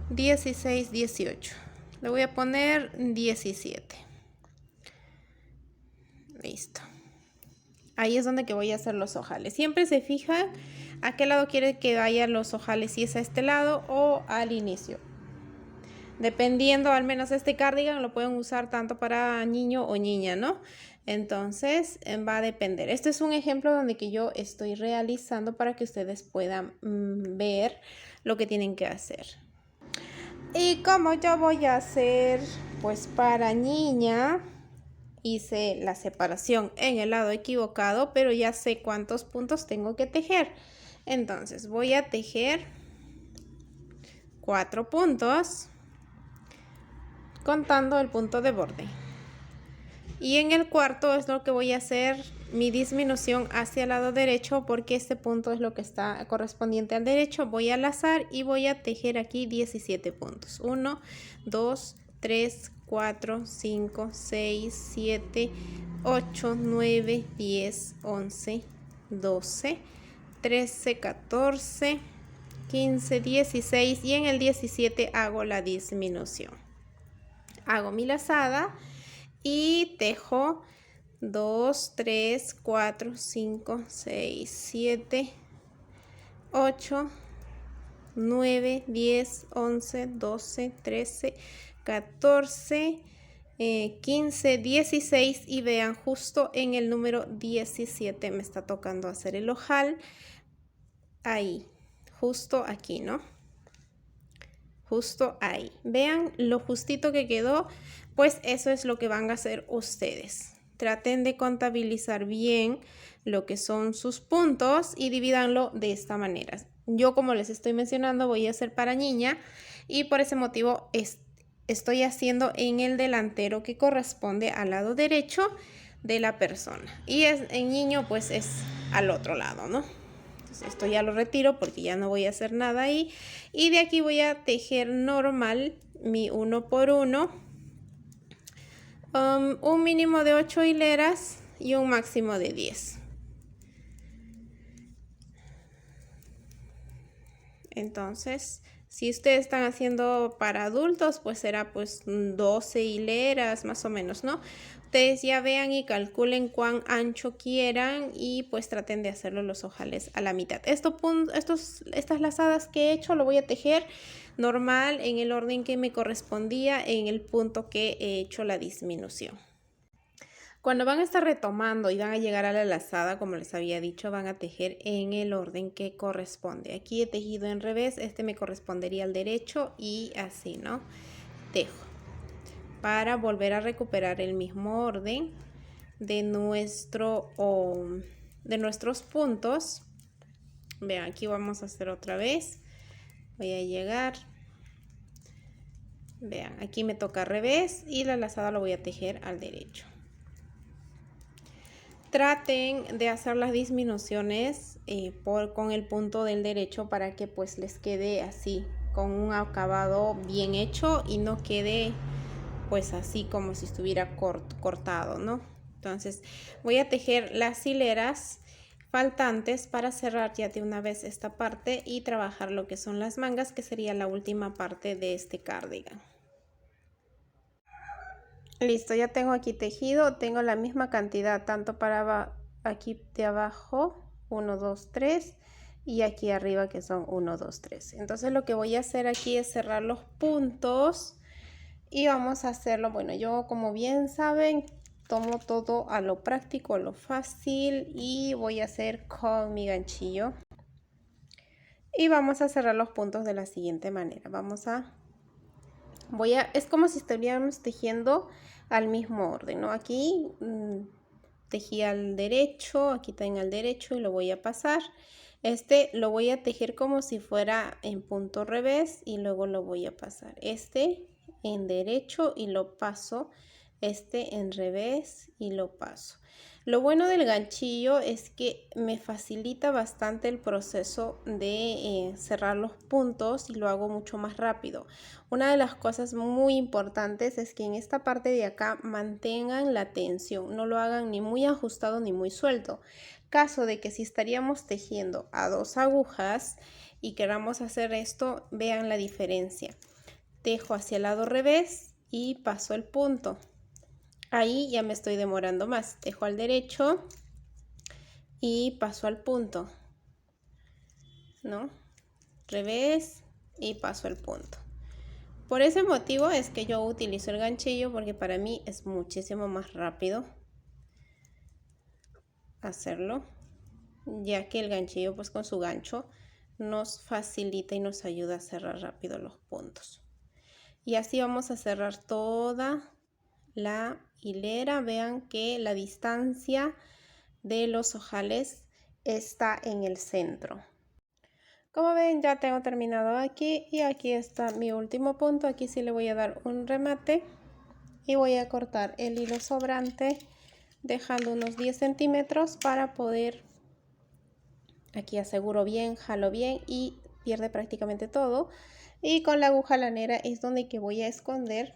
16, 18. Le voy a poner 17. Listo. Ahí es donde que voy a hacer los ojales. Siempre se fija a qué lado quiere que vayan los ojales, si es a este lado o al inicio. Dependiendo, al menos este cardigan lo pueden usar tanto para niño o niña, ¿no? Entonces va a depender. Este es un ejemplo donde que yo estoy realizando para que ustedes puedan ver lo que tienen que hacer. Y como yo voy a hacer pues para niña, hice la separación en el lado equivocado, pero ya sé cuántos puntos tengo que tejer. Entonces voy a tejer 4 puntos contando el punto de borde. Y en el cuarto es lo que voy a hacer mi disminución hacia el lado derecho, porque este punto es lo que está correspondiente al derecho. Voy a lazar y voy a tejer aquí 17 puntos. 1, 2, 3, 4, 5, 6, 7, 8, 9, 10, 11, 12, 13, 14, 15, 16 y en el 17 hago la disminución. Hago mi lazada y tejo 2, 3, 4, 5, 6, 7, 8, 9, 10, 11, 12, 13, 14, 15, 16 y vean, justo en el número 17 me está tocando hacer el ojal. Ahí, justo aquí, ¿no? Justo ahí. Vean lo justito que quedó. Pues eso es lo que van a hacer ustedes. Traten de contabilizar bien lo que son sus puntos y divídanlo de esta manera. Yo, como les estoy mencionando, voy a hacer para niña y por ese motivo estoy haciendo en el delantero que corresponde al lado derecho de la persona. Y en niño pues es al otro lado, ¿no? Entonces esto ya lo retiro porque ya no voy a hacer nada ahí. Y de aquí voy a tejer normal mi 1 por 1. Un mínimo de 8 hileras y un máximo de 10. Entonces, si ustedes están haciendo para adultos, pues será pues 12 hileras más o menos, ¿no? Ustedes ya vean y calculen cuán ancho quieran y pues traten de hacerlo los ojales a la mitad. Estas lazadas que he hecho lo voy a tejer normal en el orden que me correspondía en el punto que he hecho la disminución. Cuando van a estar retomando y van a llegar a la lazada, como les había dicho, van a tejer en el orden que corresponde. Aquí he tejido en revés, este me correspondería al derecho y así, ¿no? Tejo para volver a recuperar el mismo orden de nuestros puntos. Vean, aquí vamos a hacer otra vez. Voy a llegar. Vean, aquí me toca revés y la lazada lo voy a tejer al derecho. Traten de hacer las disminuciones con el punto del derecho para que pues les quede así, con un acabado bien hecho y no quede pues así como si estuviera cortado, ¿no? Entonces voy a tejer las hileras faltantes para cerrar ya de una vez esta parte y trabajar lo que son las mangas, que sería la última parte de este cardigan. Listo, ya tengo aquí tejido, tengo la misma cantidad tanto para aquí de abajo, 1, 2, 3 y aquí arriba que son 1, 2, 3. Entonces lo que voy a hacer aquí es cerrar los puntos y vamos a hacerlo, bueno, yo como bien saben, tomo todo a lo práctico, a lo fácil y voy a hacer con mi ganchillo. Y vamos a cerrar los puntos de la siguiente manera. Es como si estuviéramos tejiendo al mismo orden, ¿no? Aquí tejí al derecho, aquí también al derecho y lo voy a pasar. Este lo voy a tejer como si fuera en punto revés y luego lo voy a pasar. Este en derecho y lo paso. Este en revés y lo paso. Lo bueno del ganchillo es que me facilita bastante el proceso de cerrar los puntos y lo hago mucho más rápido. Una de las cosas muy importantes es que en esta parte de acá mantengan la tensión, no lo hagan ni muy ajustado ni muy suelto. Caso de que si estaríamos tejiendo a 2 agujas y queramos hacer esto, vean la diferencia. Tejo hacia el lado revés y paso el punto. Ahí ya me estoy demorando más. Tejo al derecho y paso al punto, ¿no? Revés y paso al punto. Por ese motivo es que yo utilizo el ganchillo, porque para mí es muchísimo más rápido hacerlo, ya que el ganchillo pues con su gancho nos facilita y nos ayuda a cerrar rápido los puntos. Y así vamos a cerrar toda la hilera. Vean que la distancia de los ojales está en el centro. Como ven, ya tengo terminado aquí y aquí está mi último punto. Aquí sí le voy a dar un remate y voy a cortar el hilo sobrante dejando unos 10 centímetros para poder, aquí aseguro bien, jalo bien y pierde prácticamente todo. Y con la aguja lanera es donde que voy a esconder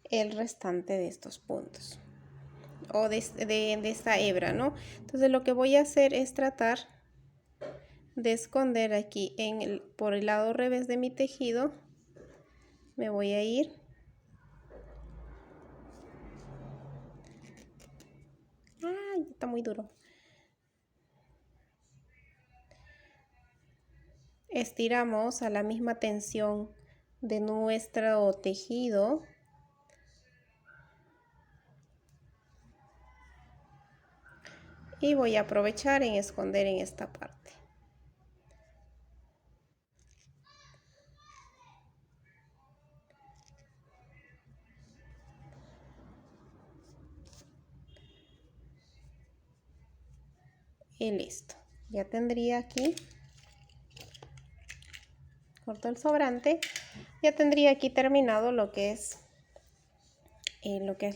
el restante de estos puntos o de esta hebra, ¿no? Entonces lo que voy a hacer es tratar de esconder aquí por el lado revés de mi tejido. Me voy a ir ¡ay! Está muy duro. Estiramos a la misma tensión de nuestro tejido y voy a aprovechar en esconder en esta parte. Y listo, ya tendría aquí, corto el sobrante, ya tendría aquí terminado lo que es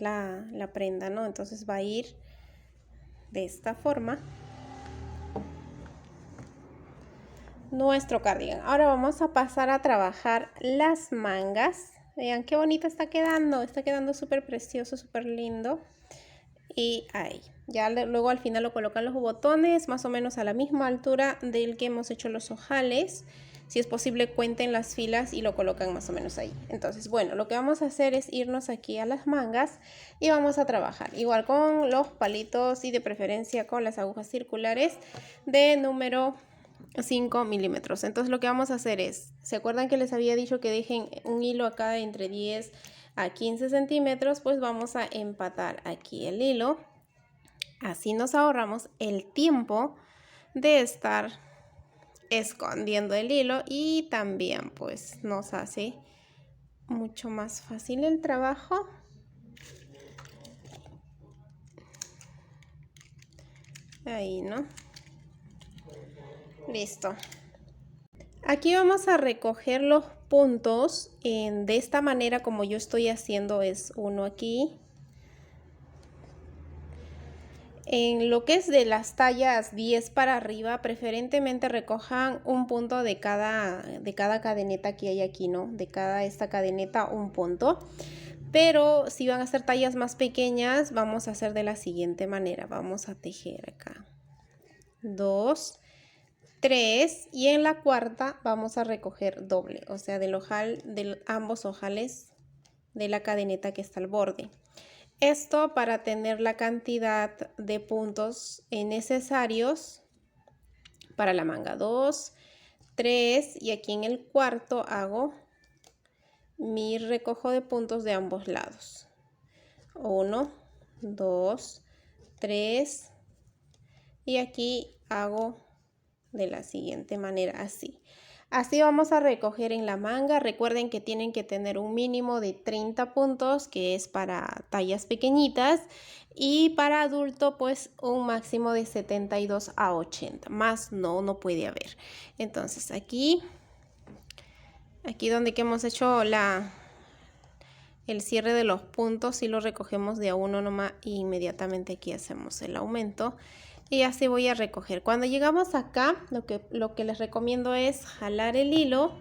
la prenda, ¿no? Entonces va a ir de esta forma nuestro cardigan. Ahora vamos a pasar a trabajar las mangas. Vean qué bonito está quedando súper precioso, súper lindo. Y ahí, ya luego al final lo colocan los botones más o menos a la misma altura del que hemos hecho los ojales. Si es posible, cuenten las filas y lo colocan más o menos ahí. Entonces, bueno, lo que vamos a hacer es irnos aquí a las mangas y vamos a trabajar igual con los palitos y de preferencia con las agujas circulares de número 5 milímetros. Entonces lo que vamos a hacer es, ¿se acuerdan que les había dicho que dejen un hilo acá entre 10 a 15 centímetros? Pues vamos a empatar aquí el hilo Así nos ahorramos el tiempo de estar escondiendo el hilo y también pues nos hace mucho más fácil el trabajo. Ahí, ¿no? Listo. Aquí vamos a recoger los puntos de esta manera como yo estoy haciendo, es uno aquí. En lo que es de las tallas 10 para arriba, preferentemente recojan un punto de cada cadeneta que hay aquí, ¿no? De cada esta cadeneta un punto. Pero si van a hacer tallas más pequeñas, vamos a hacer de la siguiente manera. Vamos a tejer acá 2, 3 y en la cuarta vamos a recoger doble, o sea, del ojal, de ambos ojales de la cadeneta que está al borde. Esto para tener la cantidad de puntos necesarios para la manga. 2, 3 y aquí en el cuarto hago mi recojo de puntos de ambos lados. 1, 2, 3 y aquí hago de la siguiente manera, así. Así vamos a recoger en la manga. Recuerden que tienen que tener un mínimo de 30 puntos, que es para tallas pequeñitas. Y para adulto, pues un máximo de 72 a 80. Más no puede haber. Entonces aquí donde que hemos hecho el cierre de los puntos, y lo recogemos de a uno nomás y inmediatamente aquí hacemos el aumento. Y así voy a recoger. Cuando llegamos acá, lo que les recomiendo es jalar el hilo,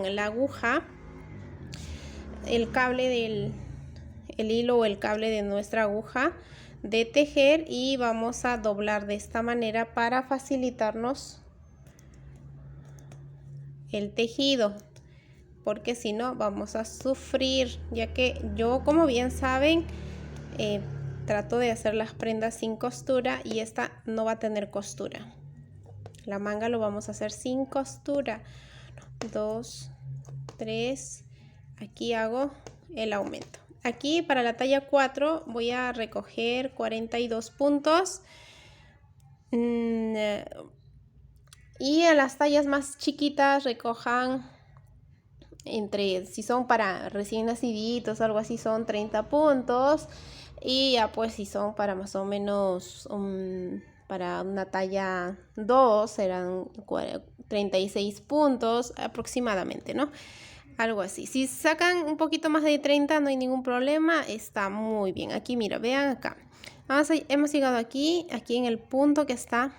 la aguja, el cable del hilo o el cable de nuestra aguja de tejer, y vamos a doblar de esta manera para facilitarnos el tejido, porque si no vamos a sufrir, ya que yo, como bien saben, trato de hacer las prendas sin costura y esta no va a tener costura. La manga lo vamos a hacer sin costura. 2, 3, aquí hago el aumento. Aquí para la talla 4 voy a recoger 42 puntos. Y en las tallas más chiquitas recojan si son para recién naciditos o algo así, son 30 puntos. Y ya pues si son para más o menos para una talla 2 serán 36 puntos aproximadamente, ¿no? Algo así. Si sacan un poquito más de 30 no hay ningún problema, está muy bien. Aquí mira, vean acá. Hemos llegado aquí en el punto que está.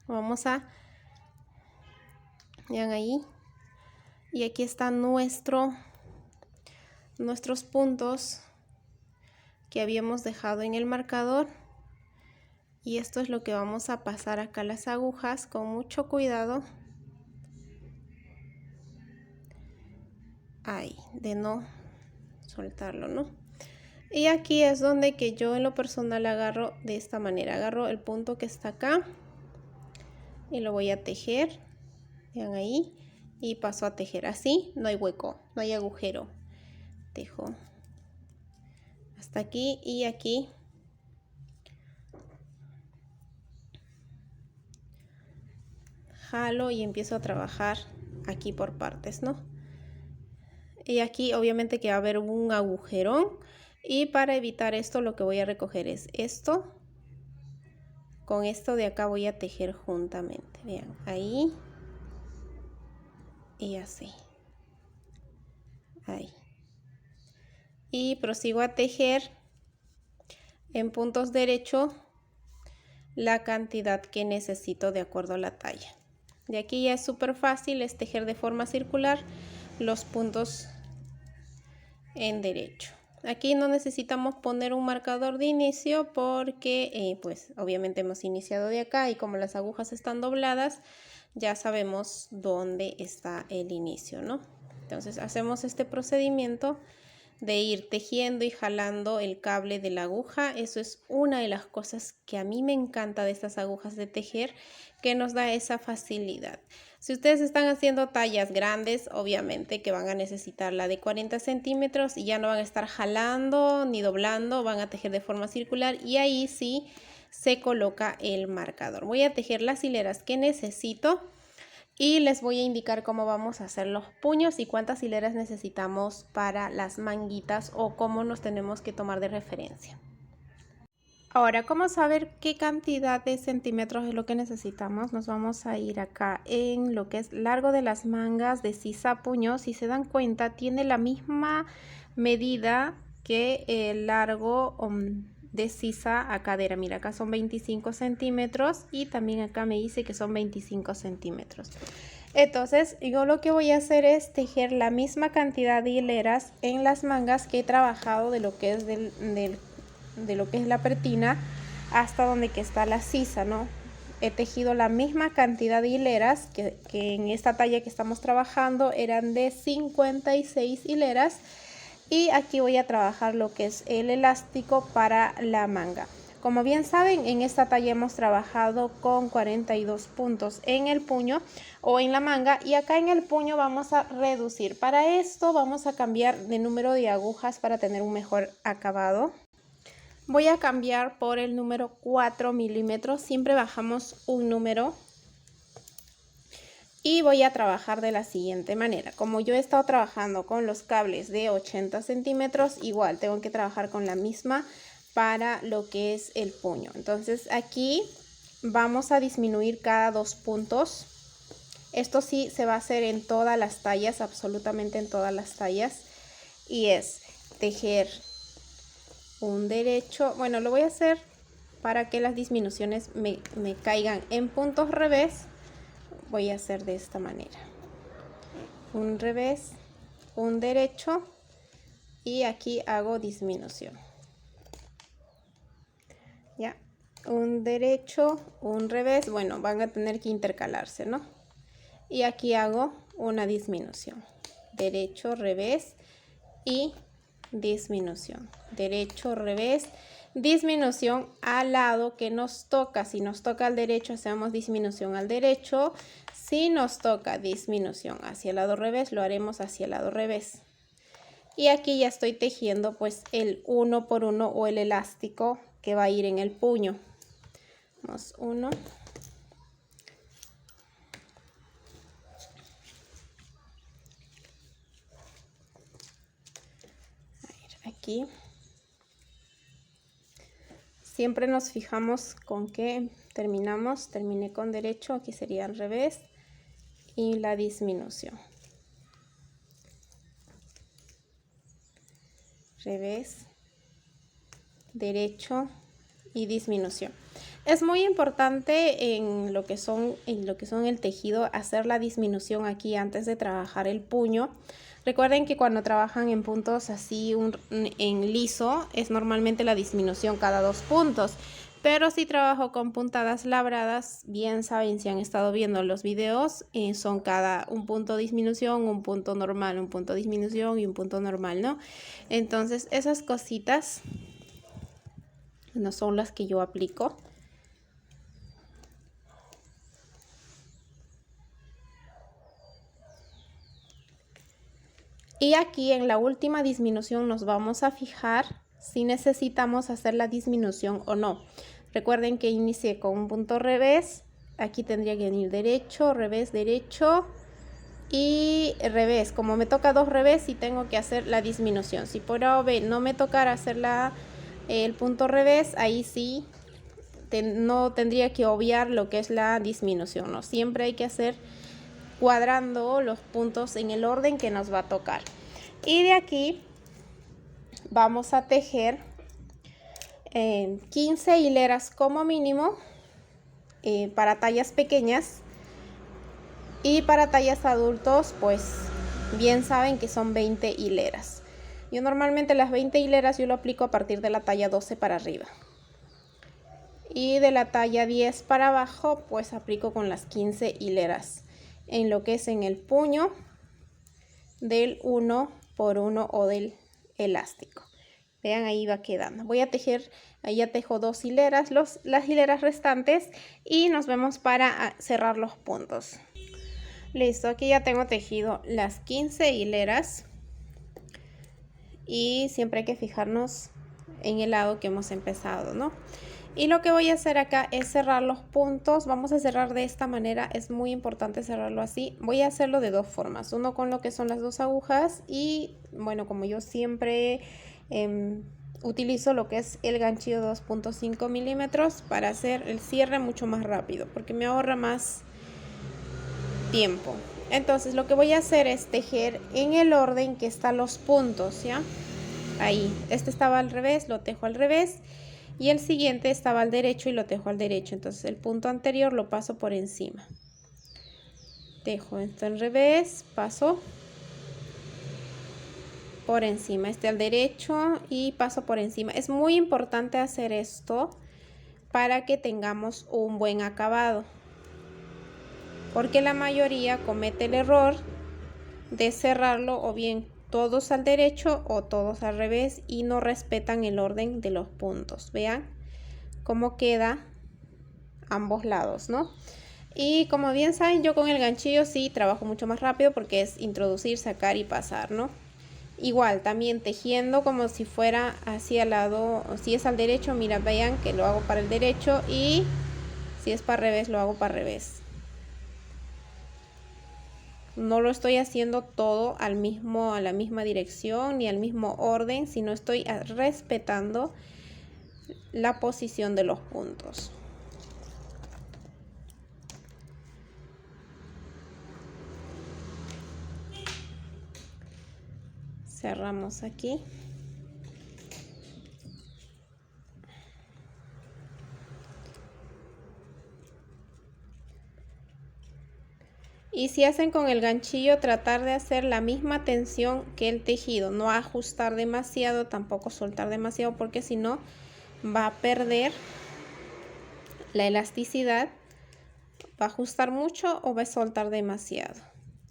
Vamos a... Vean ahí. Y aquí están nuestros puntos que habíamos dejado en el marcador. Y esto es lo que vamos a pasar acá las agujas con mucho cuidado. Ahí, de no soltarlo, ¿no? Y aquí es donde que yo en lo personal agarro de esta manera. Agarro el punto que está acá y lo voy a tejer. Vean ahí. Y paso a tejer así, no hay hueco, no hay agujero. Tejo hasta aquí y aquí. Jalo y empiezo a trabajar aquí por partes, ¿no? Y aquí obviamente que va a haber un agujerón. Y para evitar esto lo que voy a recoger es esto. Con esto de acá voy a tejer juntamente. Vean, ahí. Y así. Ahí. Y prosigo a tejer en puntos derechos la cantidad que necesito de acuerdo a la talla. De aquí ya es súper fácil, es tejer de forma circular los puntos en derecho. Aquí no necesitamos poner un marcador de inicio porque pues obviamente hemos iniciado de acá y como las agujas están dobladas ya sabemos dónde está el inicio, ¿no? Entonces hacemos este procedimiento de ir tejiendo y jalando el cable de la aguja. Eso es una de las cosas que a mí me encanta de estas agujas de tejer, que nos da esa facilidad. Si ustedes están haciendo tallas grandes, obviamente que van a necesitar la de 40 centímetros y ya no van a estar jalando ni doblando, van a tejer de forma circular y ahí sí se coloca el marcador. Voy a tejer las hileras que necesito y les voy a indicar cómo vamos a hacer los puños y cuántas hileras necesitamos para las manguitas o cómo nos tenemos que tomar de referencia. Ahora, ¿cómo saber qué cantidad de centímetros es lo que necesitamos? Nos vamos a ir acá en lo que es largo de las mangas de sisa puño. Si se dan cuenta, tiene la misma medida que el largo de sisa a cadera. Mira, acá son 25 centímetros y también acá me dice que son 25 centímetros. Entonces, yo lo que voy a hacer es tejer la misma cantidad de hileras en las mangas que he trabajado de lo que es de lo que es la pretina hasta donde que está la sisa, ¿no? He tejido la misma cantidad de hileras que en esta talla que estamos trabajando eran de 56 hileras y aquí voy a trabajar lo que es el elástico para la manga. Como bien saben, en esta talla hemos trabajado con 42 puntos en el puño o en la manga y acá en el puño vamos a reducir. Para esto vamos a cambiar de número de agujas para tener un mejor acabado. Voy a cambiar por el número 4 milímetros, siempre bajamos un número y voy a trabajar de la siguiente manera. Como yo he estado trabajando con los cables de 80 centímetros, igual tengo que trabajar con la misma para lo que es el puño. Entonces aquí vamos a disminuir cada 2 puntos. Esto sí se va a hacer en todas las tallas, absolutamente en todas las tallas, y es tejer un derecho. Bueno, lo voy a hacer para que las disminuciones me caigan en puntos revés. Voy a hacer de esta manera: un revés, un derecho y aquí hago disminución. Ya, un derecho, un revés. Bueno, van a tener que intercalarse, ¿no? Y aquí hago una disminución, derecho, revés y disminución, derecho, revés, disminución al lado que nos toca. Si nos toca al derecho, hacemos disminución al derecho. Si nos toca disminución hacia el lado revés, lo haremos hacia el lado revés. Y aquí ya estoy tejiendo pues el 1 por 1 o el elástico que va a ir en el puño. Vamos, 1. Aquí siempre nos fijamos con que terminé con derecho, aquí sería al revés y la disminución, revés, derecho y disminución. Es muy importante en lo que son el tejido hacer la disminución aquí antes de trabajar el puño. Recuerden que cuando trabajan en puntos así en liso es normalmente la disminución cada 2 puntos. Pero si trabajo con puntadas labradas, bien saben, si han estado viendo los videos, son cada un punto disminución, un punto normal, un punto disminución y un punto normal, ¿no? Entonces esas cositas no son las que yo aplico. Y aquí en la última disminución nos vamos a fijar si necesitamos hacer la disminución o no. Recuerden que inicié con un punto revés. Aquí tendría que venir derecho, revés, derecho y revés. Como me toca 2 revés, y tengo que hacer la disminución. Si por A o B no me tocara hacer el punto revés, ahí sí no tendría que obviar lo que es la disminución, ¿no? Siempre hay que hacer cuadrando los puntos en el orden que nos va a tocar. Y de aquí vamos a tejer 15 hileras como mínimo para tallas pequeñas, y para tallas adultos pues bien saben que son 20 hileras. Yo normalmente las 20 hileras yo lo aplico a partir de la talla 12 para arriba, y de la talla 10 para abajo pues aplico con las 15 hileras en lo que es en el puño del 1 por 1 o del elástico. Vean, ahí va quedando. Voy a tejer, ahí ya tejo 2 hileras, las hileras restantes, y nos vemos para cerrar los puntos. Listo, aquí ya tengo tejido las 15 hileras y siempre hay que fijarnos en el lado que hemos empezado, ¿no? Y lo que voy a hacer acá es cerrar los puntos. Vamos a cerrar de esta manera, es muy importante cerrarlo así. Voy a hacerlo de dos formas, uno con lo que son las dos agujas y bueno, como yo siempre utilizo lo que es el ganchillo 2.5 milímetros para hacer el cierre mucho más rápido, porque me ahorra más tiempo. Entonces lo que voy a hacer es tejer en el orden que están los puntos, ¿ya? Ahí, este estaba al revés, lo tejo al revés. Y el siguiente estaba al derecho y lo tejo al derecho. Entonces el punto anterior lo paso por encima. Tejo esto al revés, paso por encima. Este al derecho y paso por encima. Es muy importante hacer esto para que tengamos un buen acabado. Porque la mayoría comete el error de cerrarlo o bien todos al derecho o todos al revés y no respetan el orden de los puntos. Vean cómo queda ambos lados, ¿no? Y como bien saben, yo con el ganchillo sí trabajo mucho más rápido porque es introducir, sacar y pasar, ¿no? Igual, también tejiendo como si fuera hacia el lado, si es al derecho, mira, vean que lo hago para el derecho y si es para el revés, lo hago para el revés. No lo estoy haciendo todo a la misma dirección ni al mismo orden, sino estoy respetando la posición de los puntos. Cerramos aquí. Y si hacen con el ganchillo, tratar de hacer la misma tensión que el tejido, no ajustar demasiado, tampoco soltar demasiado, porque si no va a perder la elasticidad, va a ajustar mucho o va a soltar demasiado.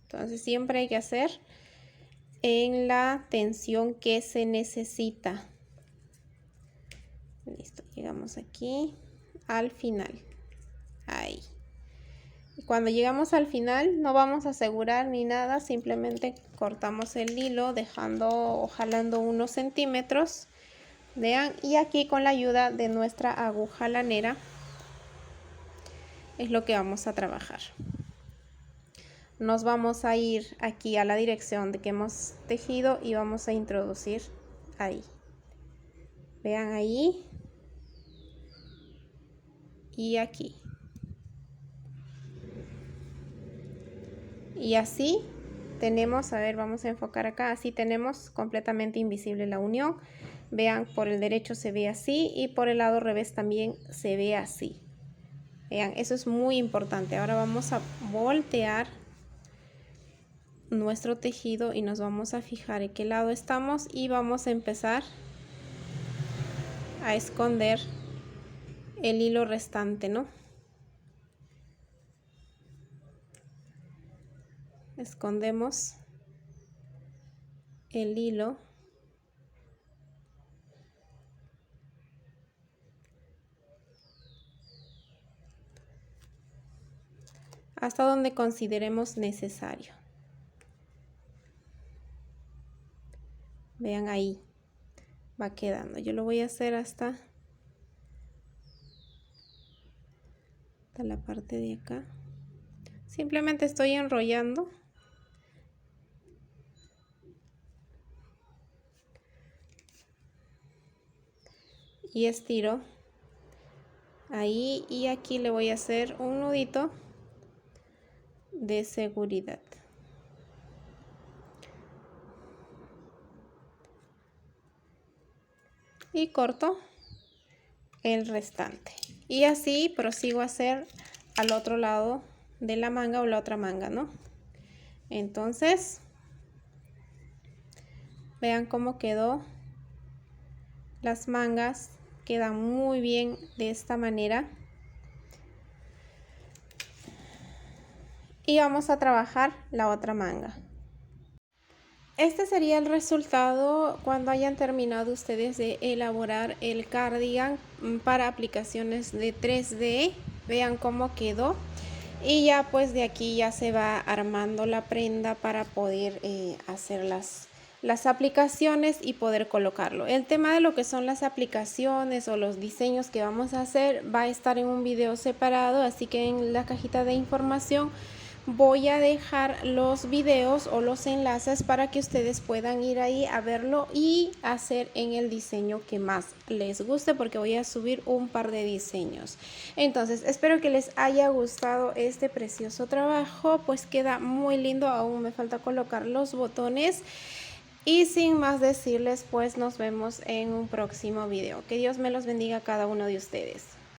Entonces siempre hay que hacer en la tensión que se necesita. Listo, llegamos aquí al final. Ahí. Cuando llegamos al final no vamos a asegurar ni nada, simplemente cortamos el hilo dejando o jalando unos centímetros. Vean, y aquí con la ayuda de nuestra aguja lanera es lo que vamos a trabajar. Nos vamos a ir aquí a la dirección de que hemos tejido y vamos a introducir ahí. Vean ahí y aquí. Y así tenemos, a ver, vamos a enfocar acá, así tenemos completamente invisible la unión. Vean, por el derecho se ve así y por el lado revés también se ve así. Vean, eso es muy importante. Ahora vamos a voltear nuestro tejido y nos vamos a fijar en qué lado estamos y vamos a empezar a esconder el hilo restante, ¿no? Escondemos el hilo hasta donde consideremos necesario. Vean, ahí va quedando. Yo lo voy a hacer hasta la parte de acá. Simplemente estoy enrollando. Y estiro ahí y aquí le voy a hacer un nudito de seguridad. Y corto el restante. Y así prosigo a hacer al otro lado de la manga o la otra manga, ¿no? Entonces, vean cómo quedó. Las mangas quedan muy bien de esta manera. Y vamos a trabajar la otra manga. Este sería el resultado cuando hayan terminado ustedes de elaborar el cardigan para aplicaciones de 3D. Vean cómo quedó. Y ya pues de aquí ya se va armando la prenda para poder hacer las las aplicaciones y poder colocarlo. El tema de lo que son las aplicaciones o los diseños que vamos a hacer va a estar en un video separado, así que en la cajita de información voy a dejar los videos o los enlaces para que ustedes puedan ir ahí a verlo y hacer en el diseño que más les guste, porque voy a subir un par de diseños. Entonces espero que les haya gustado este precioso trabajo, pues queda muy lindo. Aún me falta colocar los botones. Y sin más decirles, pues nos vemos en un próximo video. Que Dios me los bendiga a cada uno de ustedes.